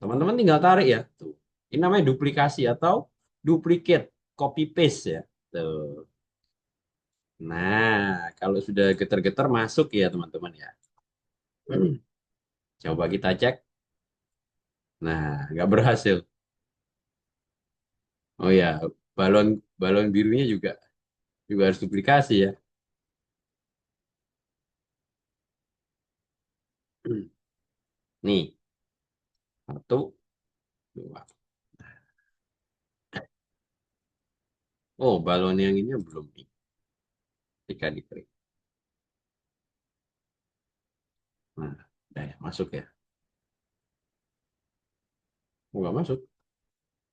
Teman-teman tinggal tarik ya. Tuh. Ini namanya duplikasi atau duplicate, copy paste ya. Tuh. Nah, kalau sudah getar-getar masuk ya, teman-teman ya. Coba kita cek. Nah, nggak berhasil. Oh ya, balon balon birunya juga juga harus duplikasi ya. Nih, satu, dua. Oh, balon yang ini belum nih. Ketika diklik. Nah, udah ya, masuk ya. Oh, nggak masuk.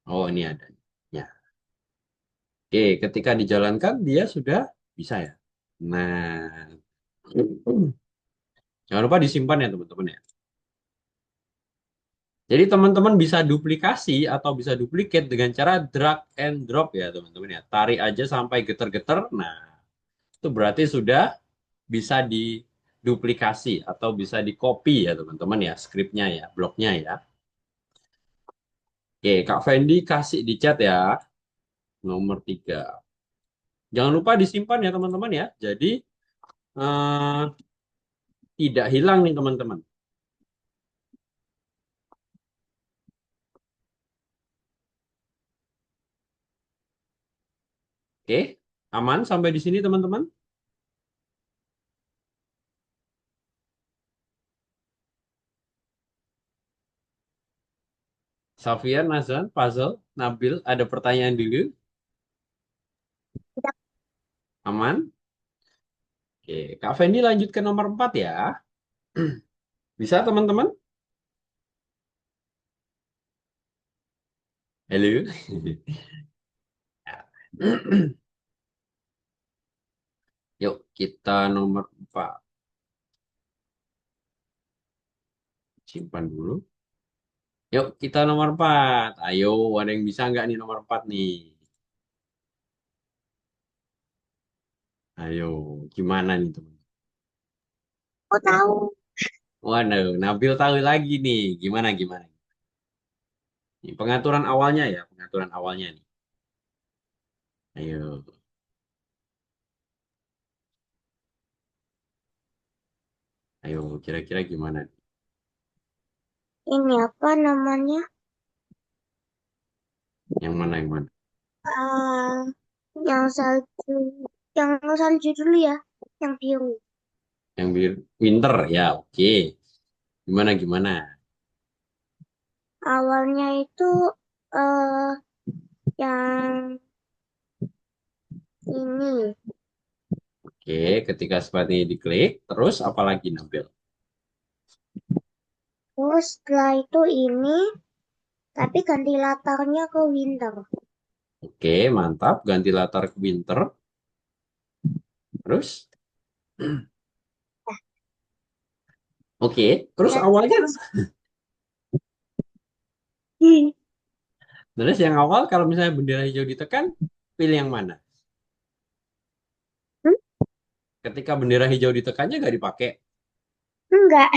Oh, ini ada. Ya. Oke, ketika dijalankan dia sudah bisa ya. Nah, jangan lupa disimpan ya teman-teman ya. Jadi teman-teman bisa duplikasi atau bisa duplikat dengan cara drag and drop ya teman-teman ya. Tarik aja sampai getar-getar. Nah, itu berarti sudah bisa diduplikasi atau bisa di copy ya teman-teman ya skripnya ya, bloknya ya. Oke, Kak Fendi kasih di chat ya nomor 3. Jangan lupa disimpan ya teman-teman ya. Jadi eh, tidak hilang nih teman-teman. Oke, aman sampai di sini teman-teman? Safian, Nazan, Puzzle, Nabil, ada pertanyaan dulu? Aman? Oke, Kak Fendi lanjut ke nomor 4 ya. Bisa teman-teman? Halo? Yuk, kita nomor 4. Simpan dulu. Yuk, kita nomor 4. Ayo, ada yang bisa nggak nih nomor 4 nih? Ayo, gimana nih teman? Aku tahu. Waduh, Nabil tahu lagi nih. Gimana? Ini pengaturan awalnya ya, pengaturan awalnya nih. Ayo, ayo, kira-kira gimana? Ini apa namanya? Yang mana? Ah, yang salju, yang salju dulu ya, yang biru. Yang winter ya, oke. Gimana? Awalnya itu eh yang ini. Oke, ketika seperti ini diklik, terus apa lagi Nabil? Terus setelah itu ini, tapi ganti latarnya ke winter. Oke, mantap. Ganti latar ke winter. Terus, oke. Terus Dan awalnya, terus yang awal kalau misalnya bendera hijau ditekan, pilih yang mana? Hmm? Ketika bendera hijau ditekannya nggak dipakai. Enggak.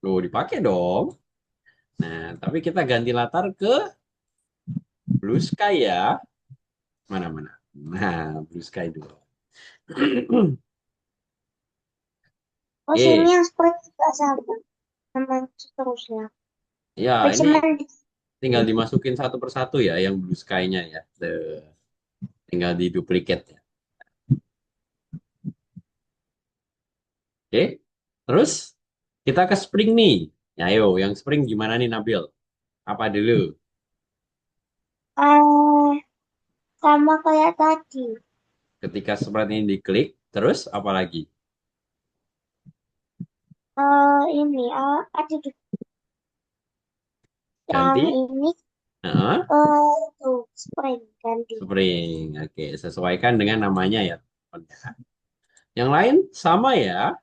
Loh, dipakai dong. Nah, tapi kita ganti latar ke blue sky ya. Mana? Nah, blue sky dulu. Oh, sini Oke, yang sprite juga sama. Sama seterusnya. ya Oh, ini cuman tinggal dimasukin satu persatu ya, yang blue sky-nya ya. Tinggal di duplicate ya. Oke, terus kita ke spring nih. Ya, ayo, yang spring gimana nih Nabil? Apa dulu? eh sama kayak tadi. Ketika seperti ini diklik, terus apa lagi? Ini ada yang Ganti? ini Heeh, tuh spring ganti. spring. Oke, sesuaikan dengan namanya ya. Yang lain sama ya.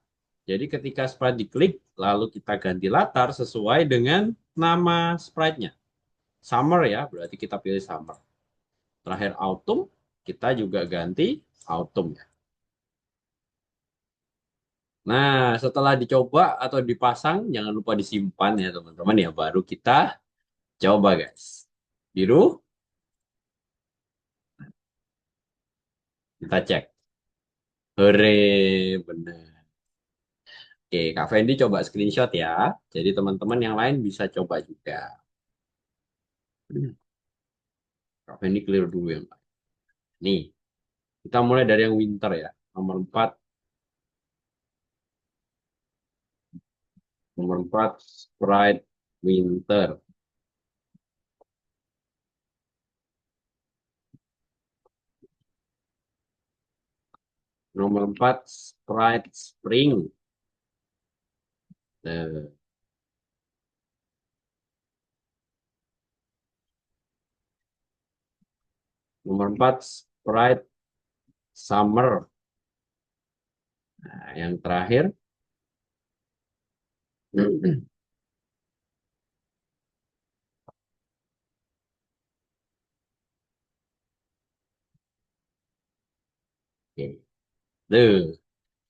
Jadi ketika sprite diklik, lalu kita ganti latar sesuai dengan nama sprite-nya. Summer ya, berarti kita pilih summer. Terakhir autumn, kita juga ganti autumn ya. Nah, setelah dicoba atau dipasang, jangan lupa disimpan ya teman-teman ya. Baru kita coba guys. Biru, kita cek. Hore, benar. Oke, Kak Fendi coba screenshot ya. Jadi teman-teman yang lain bisa coba juga. Kak Fendi clear dulu yang lain. Nih, kita mulai dari yang winter ya. Nomor 4, nomor 4 Sprite Winter. Nomor 4 Sprite Spring. Eh, nomor 4 Sprite Summer. Nah, yang terakhir Oke. Tuh,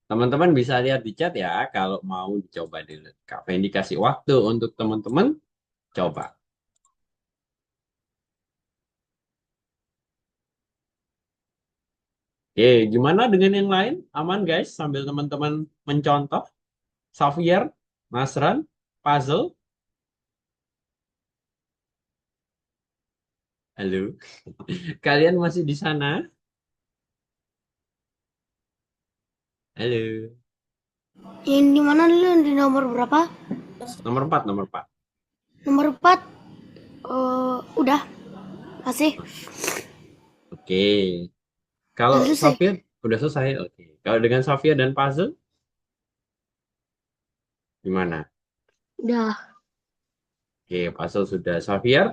teman-teman bisa lihat di chat ya kalau mau dicoba dulu. Kak Fendi kasih waktu untuk teman-teman coba. Oke, gimana dengan yang lain? Aman guys, sambil teman-teman mencontoh. Xavier, Nasran, Puzzle. Halo, kalian masih di sana? Halo, Yang di mana dulu? Di nomor berapa? nomor 4. Nomor 4. Udah. Masih. Oke, kalau Udah selesai. Xavier Udah selesai? Oke. Kalau dengan Safia dan puzzle, gimana? Udah. Oke, puzzle sudah. Safia?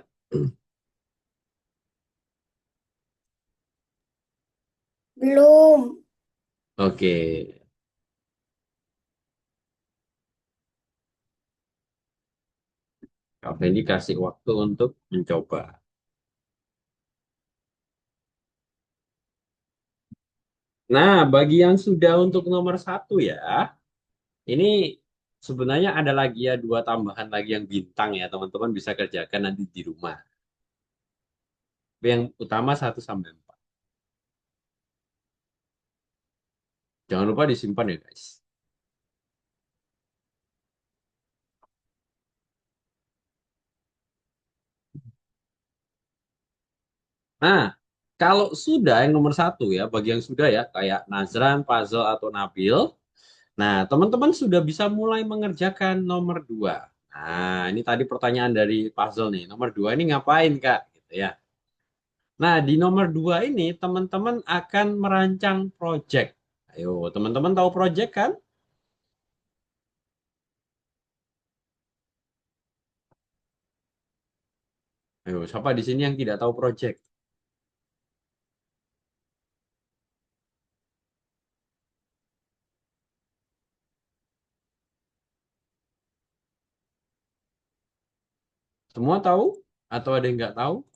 Belum. Oke. Kak Fendi kasih waktu untuk mencoba. Nah, bagi yang sudah untuk nomor satu ya, ini sebenarnya ada lagi ya dua tambahan lagi yang bintang ya, teman-teman bisa kerjakan nanti di rumah. Tapi yang utama 1 sampai 4. Jangan lupa disimpan ya guys. Nah, kalau sudah yang nomor satu ya, bagi yang sudah ya, kayak Nazran, Puzzle, atau Nabil, nah teman-teman sudah bisa mulai mengerjakan nomor 2. Nah, ini tadi pertanyaan dari Puzzle nih. Nomor 2 ini ngapain Kak? Gitu ya. Nah, di nomor 2 ini teman-teman akan merancang project. Ayo, teman-teman tahu project kan? Ayo, siapa di sini yang tidak tahu project? Semua tahu? Atau ada yang nggak tahu?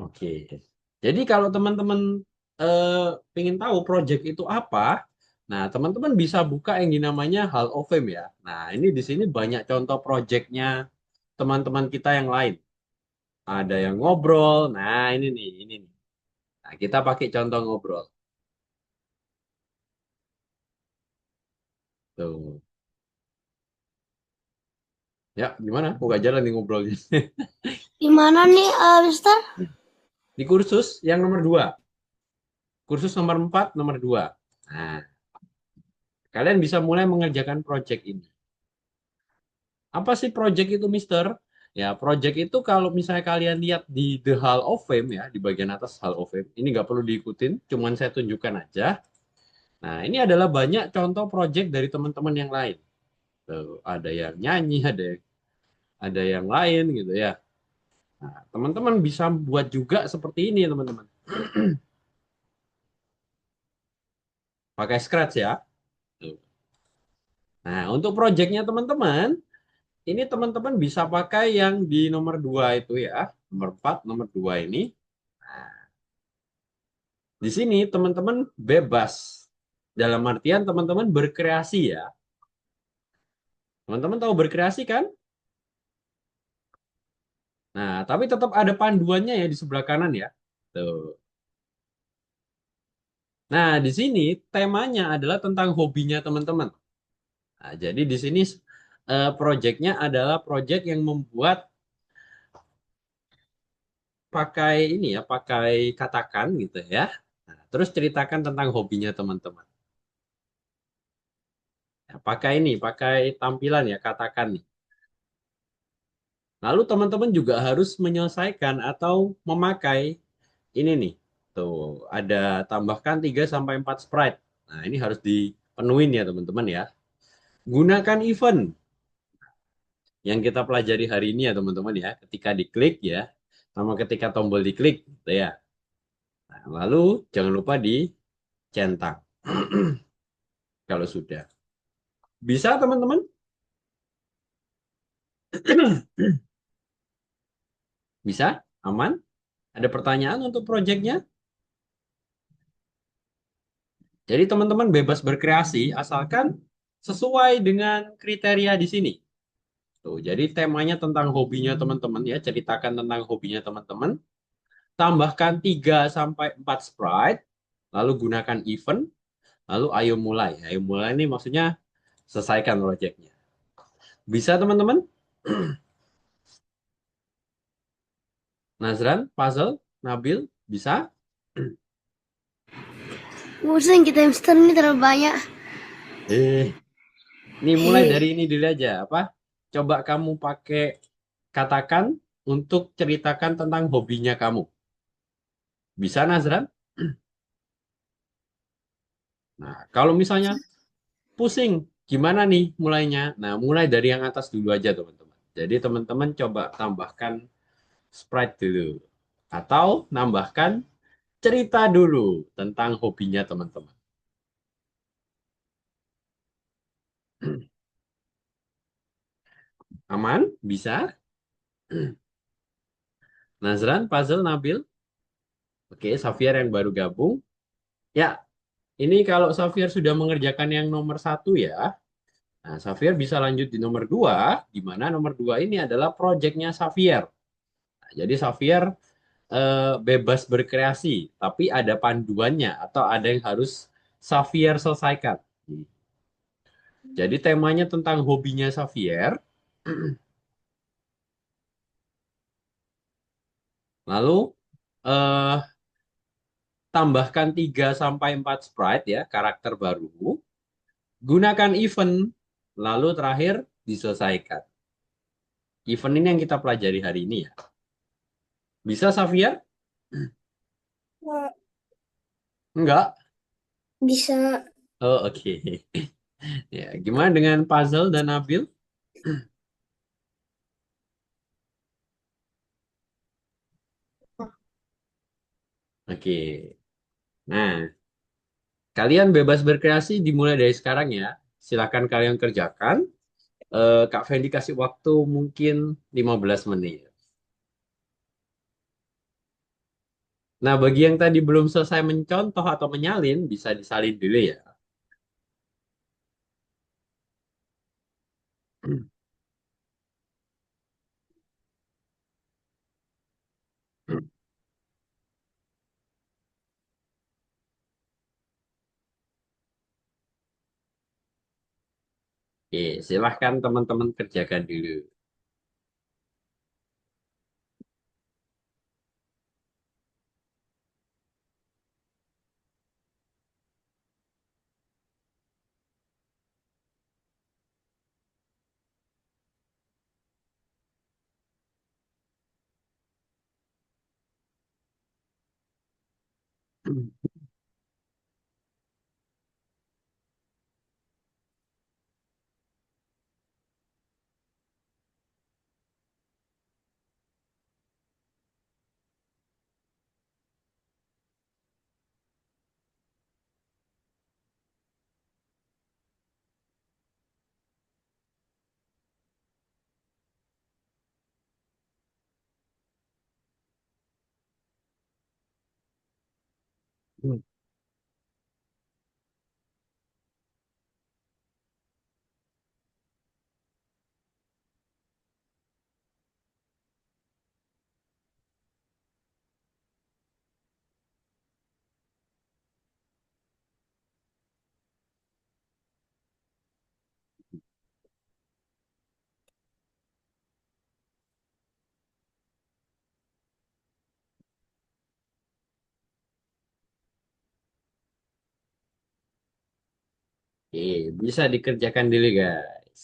Oke. Jadi kalau teman-teman eh, ingin tahu project itu apa, nah teman-teman bisa buka yang dinamanya Hall of Fame ya. Nah ini di sini banyak contoh projectnya teman-teman kita yang lain. Ada yang ngobrol. Nah ini nih, ini nih. Nah, kita pakai contoh ngobrol. Tuh. Ya, gimana? Aku gak jalan nih ngobrolnya. Gimana nih, Mister? Di kursus yang nomor 2. Kursus nomor 4, nomor 2. Nah, kalian bisa mulai mengerjakan project ini. Apa sih project itu, Mister? Ya, project itu kalau misalnya kalian lihat di The Hall of Fame ya, di bagian atas Hall of Fame, ini nggak perlu diikutin, cuman saya tunjukkan aja. Nah, ini adalah banyak contoh project dari teman-teman yang lain. Tuh, ada yang nyanyi, ada yang lain gitu ya. Nah, teman-teman bisa buat juga seperti ini, teman-teman. Pakai Scratch ya. Tuh. Nah, untuk projectnya teman-teman, ini teman-teman bisa pakai yang di nomor 2 itu ya. Nomor 4, nomor 2 ini. Nah, di sini teman-teman bebas. Dalam artian teman-teman berkreasi ya. Teman-teman tahu berkreasi kan? Nah, tapi tetap ada panduannya ya di sebelah kanan ya. Tuh. Nah, di sini temanya adalah tentang hobinya teman-teman. Nah, jadi di sini proyeknya adalah proyek yang membuat pakai ini ya, pakai katakan gitu ya. Nah, terus ceritakan tentang hobinya teman-teman. Ya, pakai ini, pakai tampilan ya, katakan nih. Lalu teman-teman juga harus menyelesaikan atau memakai ini nih. Tuh, ada tambahkan 3 sampai 4 sprite. Nah, ini harus dipenuhin ya, teman-teman ya. Gunakan event yang kita pelajari hari ini ya, teman-teman ya. Ketika diklik ya, sama ketika tombol diklik gitu ya. Nah, lalu jangan lupa dicentang kalau sudah. Bisa, teman-teman? Bisa? Aman? Ada pertanyaan untuk proyeknya? Jadi teman-teman bebas berkreasi asalkan sesuai dengan kriteria di sini. Tuh, jadi temanya tentang hobinya teman-teman ya, ceritakan tentang hobinya teman-teman, tambahkan 3 sampai 4 sprite, lalu gunakan event, lalu ayo mulai. Ayo mulai ini maksudnya selesaikan proyeknya. Bisa teman-teman? Nazran, Puzzle, Nabil, bisa? Pusing kita hamster ini terlalu banyak. Eh, ini mulai dari ini dulu aja. Apa? Coba kamu pakai katakan untuk ceritakan tentang hobinya kamu. Bisa, Nazran? Nah, kalau misalnya pusing, gimana nih mulainya? Nah, mulai dari yang atas dulu aja, teman-teman. Jadi, teman-teman coba tambahkan sprite dulu. Atau nambahkan cerita dulu tentang hobinya teman-teman. Aman? Bisa? Nazran, Puzzle, Nabil? Oke, Xavier yang baru gabung. Ya, ini kalau Xavier sudah mengerjakan yang nomor satu ya. Nah, Xavier bisa lanjut di nomor dua, di mana nomor dua ini adalah proyeknya Xavier. Nah, jadi Xavier bebas berkreasi, tapi ada panduannya atau ada yang harus Xavier selesaikan. Jadi temanya tentang hobinya Xavier. Lalu eh, tambahkan 3 sampai 4 sprite ya, karakter baru. Gunakan event, lalu terakhir diselesaikan. Event ini yang kita pelajari hari ini ya. Bisa Xavier? Enggak. Bisa. Oh, oke. Ya, gimana dengan puzzle dan Nabil? Oke. Nah, kalian bebas berkreasi dimulai dari sekarang ya. Silakan kalian kerjakan. Kak Fendi kasih waktu mungkin 15 menit. Nah, bagi yang tadi belum selesai mencontoh atau menyalin, bisa disalin dulu ya. Oke, silahkan teman-teman kerjakan dulu. Oke, bisa dikerjakan dulu guys.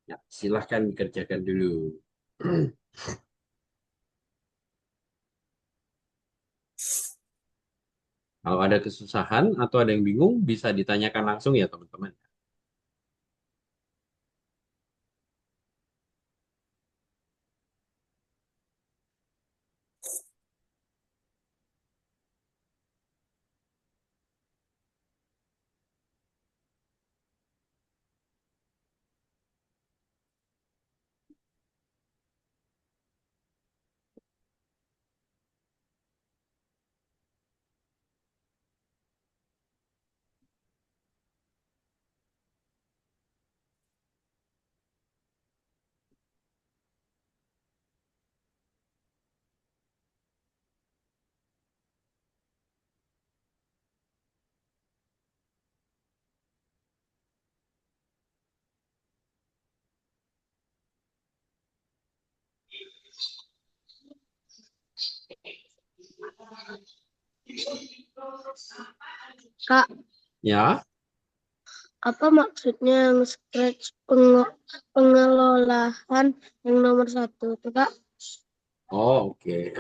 Ya, silahkan dikerjakan dulu. Kalau ada kesusahan atau ada yang bingung, bisa ditanyakan langsung ya teman-teman. Kak, Ya. apa maksudnya yang scratch pengelolaan yang nomor 1 tuh, Kak? Oh, oke.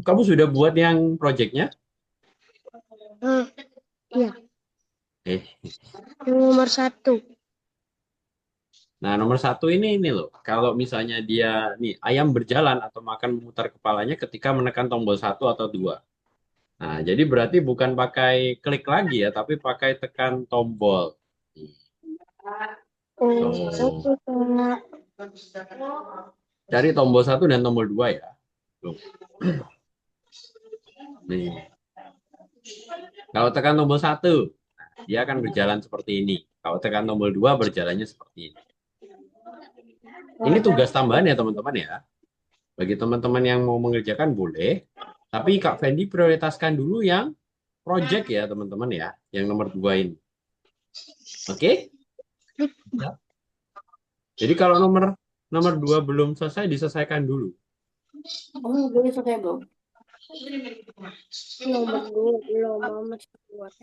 Kamu sudah buat yang projectnya? Eh, iya, Eh, yang nomor 1. nah nomor satu ini loh. Kalau misalnya dia nih ayam berjalan atau makan memutar kepalanya ketika menekan tombol satu atau dua. Nah, jadi berarti bukan pakai klik lagi ya, tapi pakai tekan tombol. Oh, Tuh. oke, Kak. Cari tombol satu dan tombol dua ya. Tuh. Nih. Kalau tekan tombol satu, dia akan berjalan seperti ini. Kalau tekan tombol dua, berjalannya seperti ini. Ini tugas tambahan ya teman-teman ya. Bagi teman-teman yang mau mengerjakan boleh. Tapi Kak Fendi prioritaskan dulu yang project ya teman-teman ya. Yang nomor dua ini. Oke? Ya. Jadi kalau nomor nomor dua belum selesai, diselesaikan dulu. Oh, boleh selesai belum? Nomor 2 belum, Mama masih buat.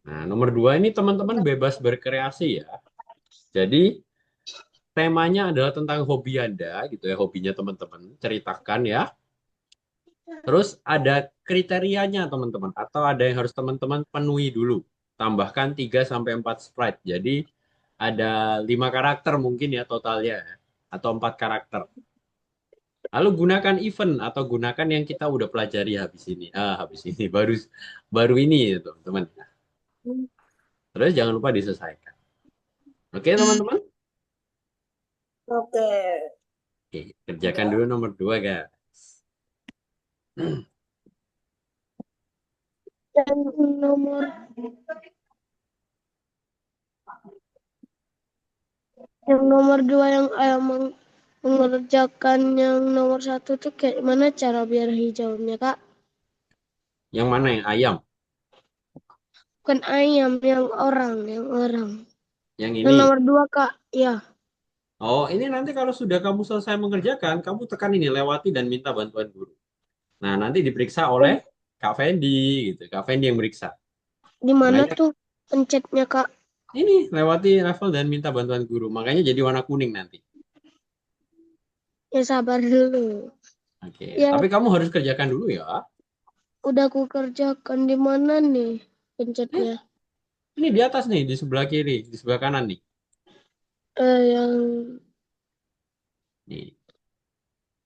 Nah, nomor dua ini teman-teman bebas berkreasi ya. Jadi temanya adalah tentang hobi Anda gitu ya, hobinya teman-teman. Ceritakan ya. Terus ada kriterianya teman-teman atau ada yang harus teman-teman penuhi dulu. Tambahkan 3 sampai 4 sprite. Jadi ada 5 karakter mungkin ya totalnya ya. Atau 4 karakter. Lalu gunakan event atau gunakan yang kita udah pelajari habis ini. Habis ini baru baru ini ya teman-teman. Terus jangan lupa diselesaikan. Oke teman-teman? Oke. Oke, kerjakan dulu nomor 2 guys. Dan nomor yang nomor 2 yang mengerjakan yang nomor 1 tuh kayak mana cara biar hijaunya, Kak? Yang mana yang ayam? Bukan ayam, yang orang. Yang Yang ini. nomor 2, Kak. Ya, Oh, ini nanti kalau sudah kamu selesai mengerjakan, kamu tekan ini lewati dan minta bantuan guru. Nah, nanti diperiksa oleh Kak Fendi gitu. Kak Fendi yang meriksa. di mana Makanya tuh pencetnya, Kak? ini lewati level dan minta bantuan guru. Makanya jadi warna kuning nanti. Ya sabar dulu. Oke, Ya, tapi kamu harus kerjakan dulu ya. udah aku kerjakan di mana nih Eh, pencetnya? ini di atas nih, di sebelah kiri, di sebelah kanan nih. Yang Nih.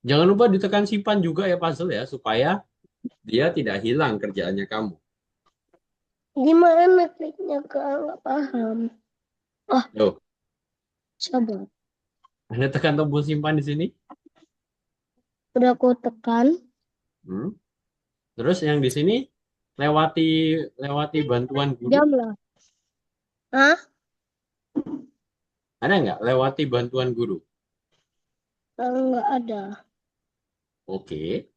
Jangan lupa ditekan simpan juga ya puzzle ya, supaya dia tidak hilang kerjaannya kamu. gimana kliknya, Kak? Nggak paham. Oh, Loh, sabar. Anda tekan tombol simpan di sini. Udah aku tekan. Hmm. Terus yang di sini lewati lewati bantuan guru. Jam lah. Hah? Ada nggak lewati bantuan guru? Nggak ada. Oke.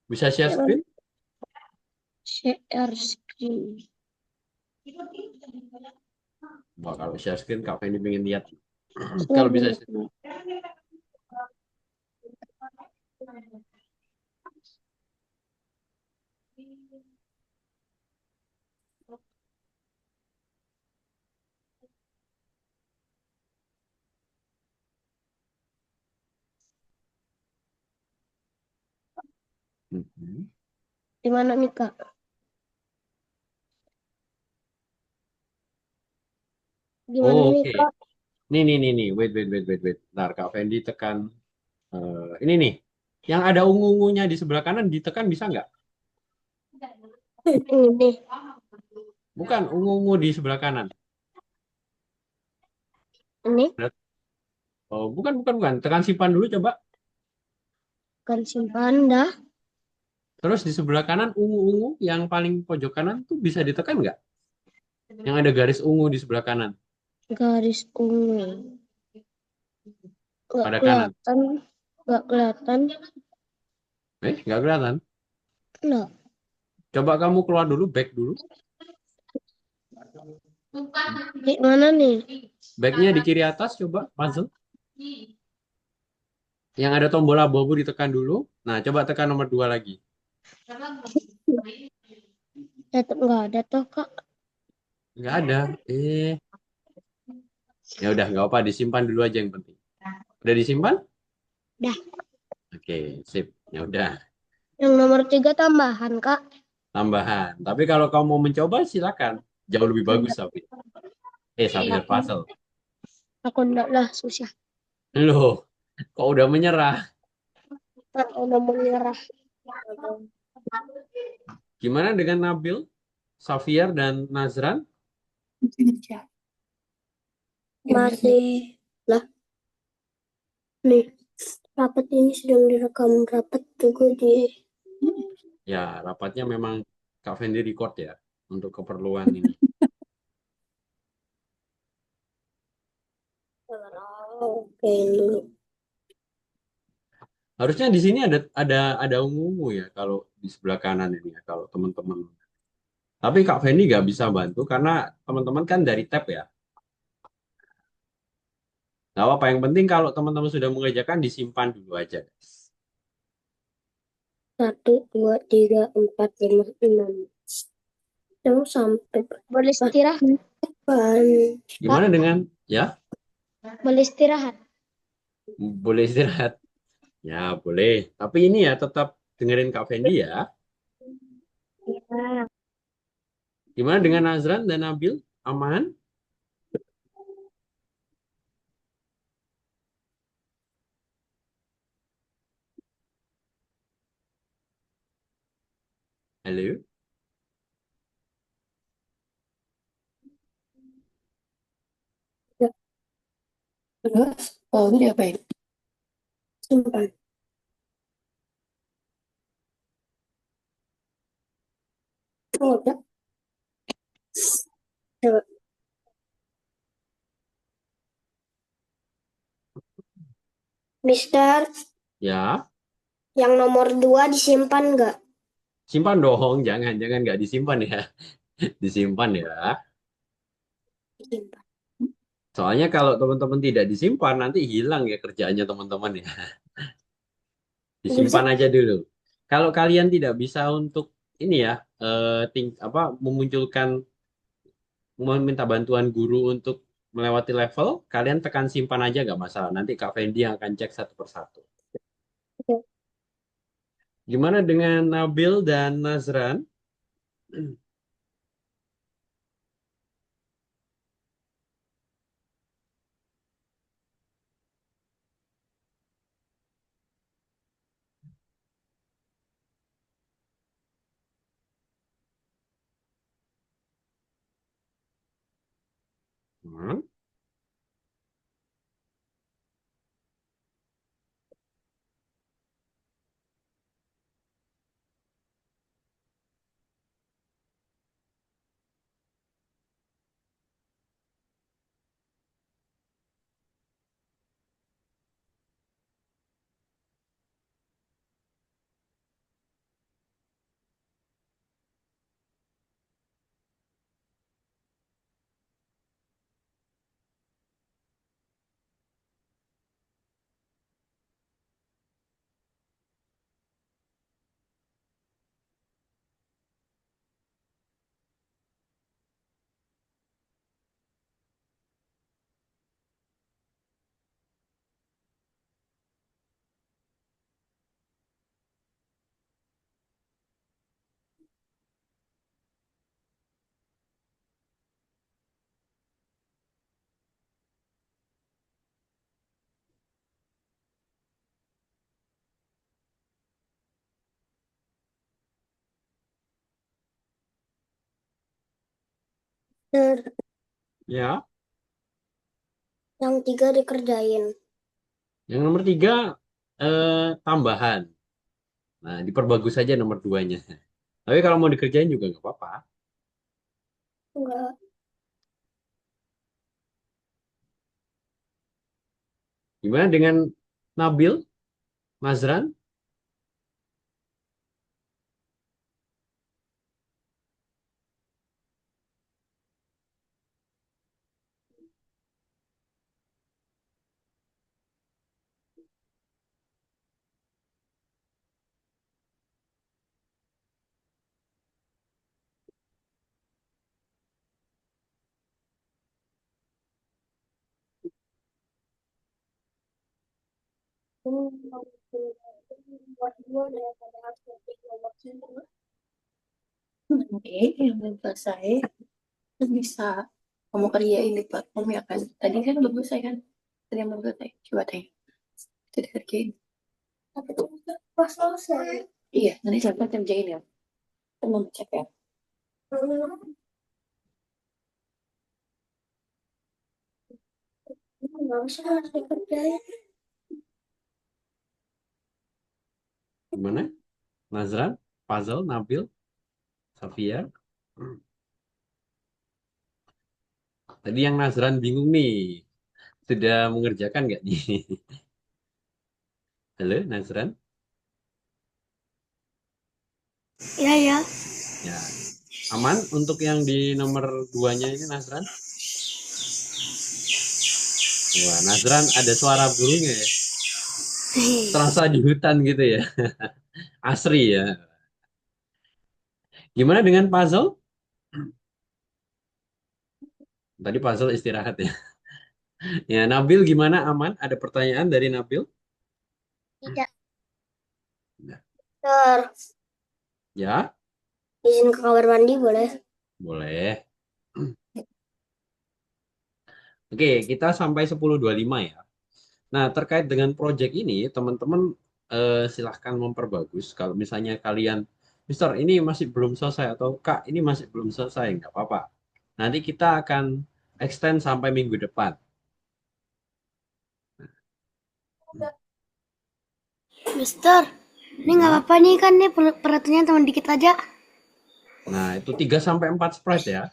Bisa share Ya, screen? share screen. Wah, kalau share screen Kak Fendi pengen lihat. Share Kalau bisa. screen. Mhm. Di mana nih, Kak? Gimana Oh, nih, oke. Kak? Nih. Wait. Ntar Kak Fendi tekan. Ini nih. Yang ada ungu-ungunya di sebelah kanan ditekan bisa nggak? Ini. Bukan, ungu-ungu di sebelah kanan. Ini Oh, bukan. Tekan simpan dulu coba. kan simpan dah. Terus di sebelah kanan ungu-ungu yang paling pojok kanan tuh bisa ditekan nggak? Yang ada garis ungu di sebelah kanan Garis ungu. Nggak pada kanan. kelihatan. Nggak kelihatan. Nggak kelihatan. Nggak. Coba kamu keluar dulu, back dulu. Di mana nih? Backnya di kiri atas, coba puzzle. Yang ada tombol abu-abu ditekan dulu. Nah, coba tekan nomor 2 lagi. Tetap nggak ada tuh, Kak. Nggak ada. Eh, ya udah nggak apa, disimpan dulu aja yang penting. Udah disimpan? Dah. Oke, sip. Ya udah, Yang nomor 3 tambahan, Kak. tambahan. Tapi kalau kamu mau mencoba, silakan. Jauh lebih bagus tapi. Safir Aku, Puzzle. aku enggak lah, susah. Loh, kok udah menyerah? Kak, udah mau nyerah. Gimana dengan Nabil, Safir, dan Nazran? Masih lah nih. Rapat ini sedang direkam rapat juga di Ya, rapatnya memang Kak Fendi record ya untuk keperluan ini. Oke dulu. Harusnya di sini ada ungu-ungu ya kalau di sebelah kanan ini ya kalau teman-teman. Tapi Kak Fendi nggak bisa bantu karena teman-teman kan dari tab ya. Nggak apa-apa, yang penting kalau teman-teman sudah mengerjakan disimpan dulu aja, guys. 1, 2, 3, 4, 5, 6. Yang sampai boleh istirahat, ban. Gimana dengan ya? Boleh istirahat. Boleh istirahat. Ya, boleh. Tapi ini ya tetap dengerin Kak Fendi ya. Ya. Gimana dengan Nazran dan Nabil? Aman? Halo? Ya, terus, oh ini diapain? Simpan. Oh, udah. Coba. Mister, Ya, yang nomor 2 disimpan nggak? simpan dong. Jangan nggak disimpan ya. Disimpan ya. Disimpan. Soalnya kalau teman-teman tidak disimpan, nanti hilang ya kerjaannya teman-teman ya. Bisa. Disimpan aja dulu. Kalau kalian tidak bisa untuk ini ya, apa memunculkan, meminta bantuan guru untuk melewati level, kalian tekan simpan aja nggak masalah. Nanti Kak Fendi yang akan cek satu persatu. Oke. Gimana dengan Nabil dan Nazran? Hmm, Mister, ya, yang 3 dikerjain. yang nomor 3 tambahan. Nah, diperbagus saja nomor 2-nya. Tapi kalau mau dikerjain juga nggak apa-apa. Enggak. Gimana dengan Nabil, Mazran? buat dua daripada harus ngetik nomor semua. Oke, yang belum selesai. Terus bisa kamu kerjain di platform ya kan? Tadi kan belum selesai kan? Tadi yang belum selesai. Coba tanya. Itu dikerjain. Tapi itu pas selesai. Iya, nanti siapa kerjain ya? Kita mau cek ya. Nggak usah harus dikerjain. Gimana? Nazran, Puzzle, Nabil, Safia. Tadi yang Nazran bingung nih. Sudah mengerjakan nggak nih? Halo, Nazran? Iya ya. Ya, aman untuk yang di nomor duanya ini, Nazran? Wah, Nazran ada suara burungnya ya. Terasa di hutan gitu ya. Asri ya. Gimana dengan puzzle? Tadi puzzle istirahat ya. Ya, Nabil gimana? Aman? Ada pertanyaan dari Nabil? Tidak. Nah, Ter, ya, izin ke kamar mandi boleh? boleh. Oke, kita sampai 10.25 ya. Nah, terkait dengan proyek ini, teman-teman silahkan memperbagus. Kalau misalnya kalian, Mister, ini masih belum selesai atau Kak, ini masih belum selesai, nggak apa-apa. Nanti kita akan extend sampai minggu depan. Mister, ini nggak Hmm. apa-apa nih kan nih peraturannya teman dikit aja. Nah, itu 3 sampai 4 sprite ya.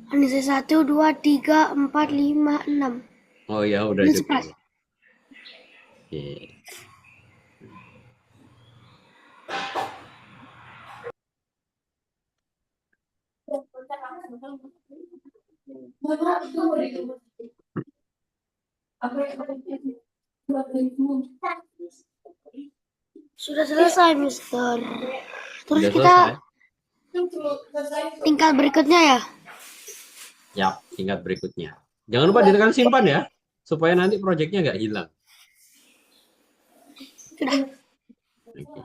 Ini saya 1, 2, 3, 4, 5, 6. Oh ya, udah Ini cukup. surprise. Oke. Sudah selesai, Mister. Terus Sudah kita selesai. tingkat berikutnya ya. Ya, tingkat berikutnya. Jangan lupa ditekan simpan ya, supaya nanti proyeknya nggak hilang. Sudah. Oke.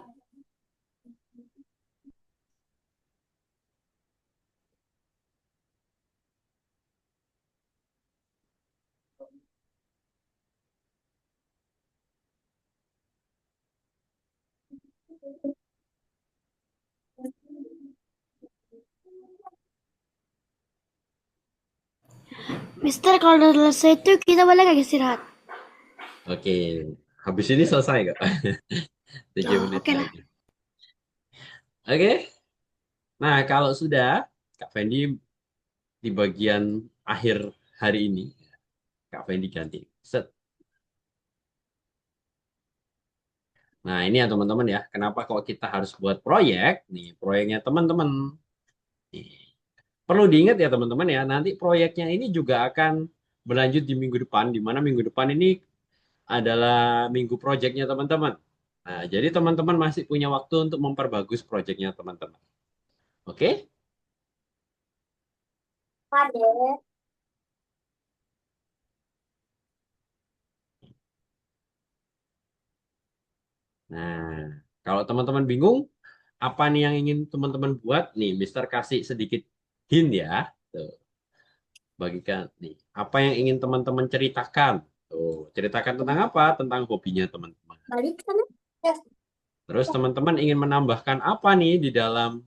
Mister, kalau udah selesai itu kita boleh nggak istirahat? Oke. Habis ini selesai kok. 7 Oh, menit oke lah. lagi. Oke. Nah, kalau sudah, Kak Fendi di bagian akhir hari ini, Kak Fendi ganti. Set. Nah, ini ya teman-teman ya, kenapa kok kita harus buat proyek? Nih, proyeknya teman-teman. Nih, perlu diingat ya teman-teman ya, nanti proyeknya ini juga akan berlanjut di minggu depan, di mana minggu depan ini adalah minggu proyeknya teman-teman. Nah, jadi teman-teman masih punya waktu untuk memperbagus proyeknya teman-teman. Oke? Pada. Nah, kalau teman-teman bingung, apa nih yang ingin teman-teman buat? Nih, Mister kasih sedikit hint ya. Tuh, bagikan nih. Apa yang ingin teman-teman ceritakan? Tuh, ceritakan tentang apa? Tentang hobinya teman-teman. Balik sana. Ya. Terus teman-teman ingin menambahkan apa nih di dalam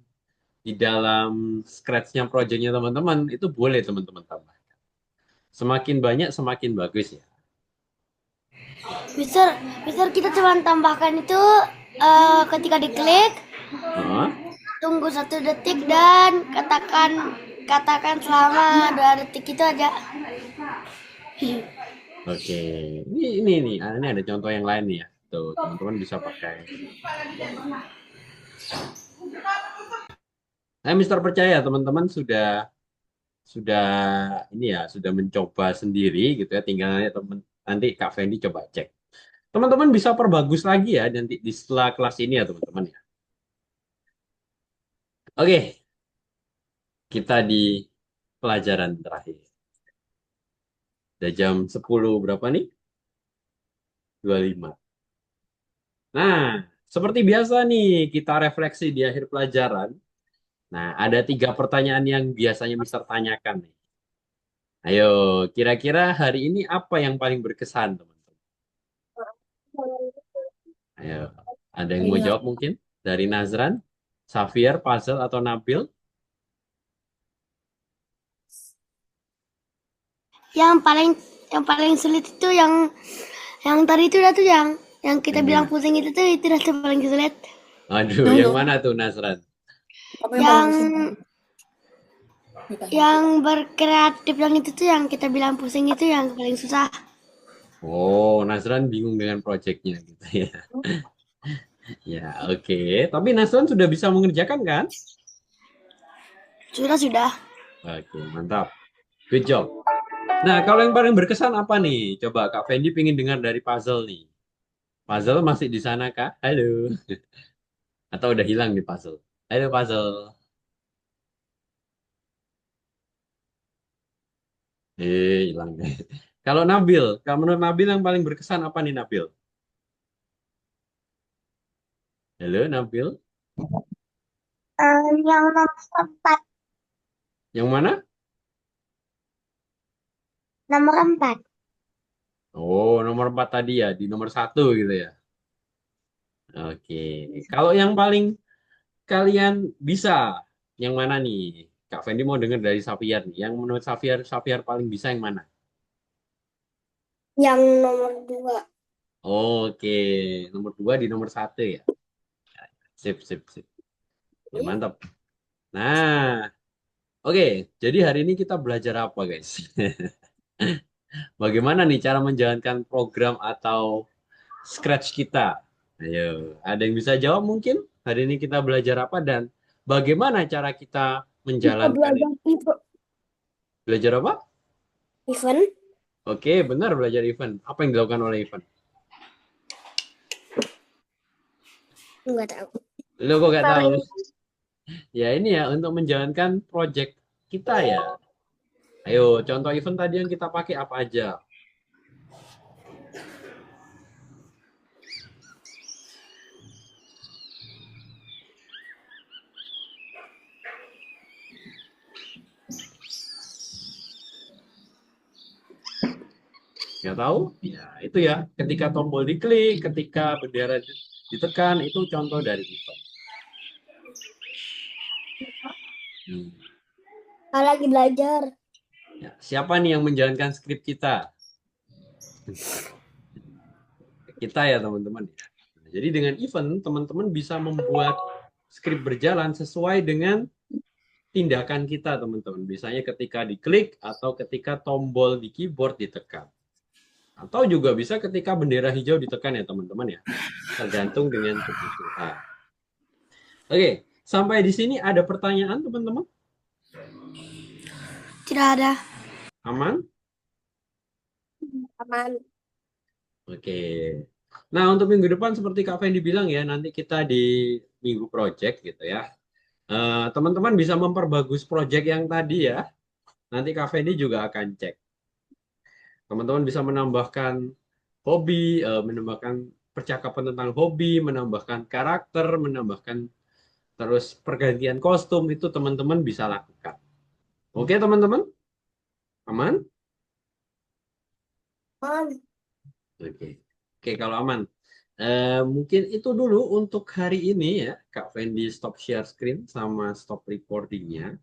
scratch-nya project-nya teman-teman? Itu boleh teman-teman tambah. Semakin banyak semakin bagus ya. Mister, Mister kita cuma tambahkan itu ketika diklik, Hah? tunggu 1 detik dan katakan selama 2 detik itu aja. Oke. Ini ada contoh yang lain nih ya. Tuh, teman-teman bisa pakai. Saya Mister percaya teman-teman sudah ini ya sudah mencoba sendiri gitu ya, tinggal nanti Kak Fendi coba cek. Teman-teman bisa perbagus lagi ya nanti di setelah kelas ini ya teman-teman ya. Oke, kita di pelajaran terakhir Udah jam 10 berapa nih? 25. Nah, seperti biasa nih, kita refleksi di akhir pelajaran. Nah, ada 3 pertanyaan yang biasanya Mister tanyakan nih. Ayo, kira-kira hari ini apa yang paling berkesan, teman-teman? Ayo, ada yang mau Iya. jawab mungkin? Dari Nazran, Xavier, Puzzle, atau Nabil? Yang paling sulit itu yang tadi itu dah tuh yang kita Yang bilang mana? pusing itu dah tuh paling sulit. Aduh, Yang yang tuh, mana tuh Nazran? apa yang paling Yang pusing ditanya? yang berkreatif yang itu tuh yang kita bilang pusing itu yang paling susah. Oh, Nazran bingung dengan proyeknya gitu ya. Ya, oke. Tapi Nazran sudah bisa mengerjakan kan? Sudah. Oke, mantap. Good job. Nah, kalau yang paling berkesan apa nih? Coba Kak Fendi pengen dengar dari Puzzle nih. Puzzle masih di sana, Kak? Halo. Atau udah hilang nih Puzzle? Halo, Puzzle. Hilang deh. Kalau Nabil, kalau menurut Nabil yang paling berkesan apa nih, Nabil? Halo, Nabil. Yang nomor 4. Yang mana? Nomor 4. Oh, nomor 4 tadi ya, di nomor 1 gitu ya. Oke. Kalau yang paling kalian bisa, yang mana nih? Kak Fendi mau dengar dari Xavier nih. Yang menurut Xavier paling bisa yang mana? Yang nomor 2. Oke, nomor 2 di nomor 1 ya. Sip, sip, sip. Ya, mantap. Nah, oke. Jadi hari ini kita belajar apa, guys? Bagaimana nih cara menjalankan program atau Scratch kita? Ayo, ada yang bisa jawab mungkin? Hari ini kita belajar apa dan bagaimana cara kita Kita menjalankan belajar ini? Belajar apa? event. Oke, benar belajar event. Apa yang dilakukan oleh event? Enggak tahu. Lo kok gak tahu? Paling Ya ini ya, untuk menjalankan project kita ya. Ayo, contoh event tadi yang kita pakai apa aja? Nggak tahu? Ya, itu ya. Ketika tombol diklik, ketika bendera ditekan, itu contoh dari event. Hmm. lagi belajar. Ya, siapa nih yang menjalankan skrip kita? Kita ya, teman-teman. Nah, jadi dengan event, teman-teman bisa membuat skrip berjalan sesuai dengan tindakan kita, teman-teman. Misalnya ketika diklik atau ketika tombol di keyboard ditekan. Atau juga bisa ketika bendera hijau ditekan ya, teman-teman ya. Tergantung dengan kebutuhan. Oke, sampai di sini ada pertanyaan, teman-teman? Tidak ada. Aman? Aman. Oke. Nah, untuk minggu depan seperti Kak Fendi bilang ya, nanti kita di minggu project gitu ya. Teman-teman bisa memperbagus project yang tadi ya. Nanti Kak Fendi juga akan cek. Teman-teman bisa menambahkan hobi, menambahkan percakapan tentang hobi, menambahkan karakter, menambahkan terus pergantian kostum itu teman-teman bisa lakukan. Oke, teman-teman? Aman? Aman. Oke. Oke, kalau aman. Mungkin itu dulu untuk hari ini ya, Kak Fendi stop share screen sama stop recordingnya.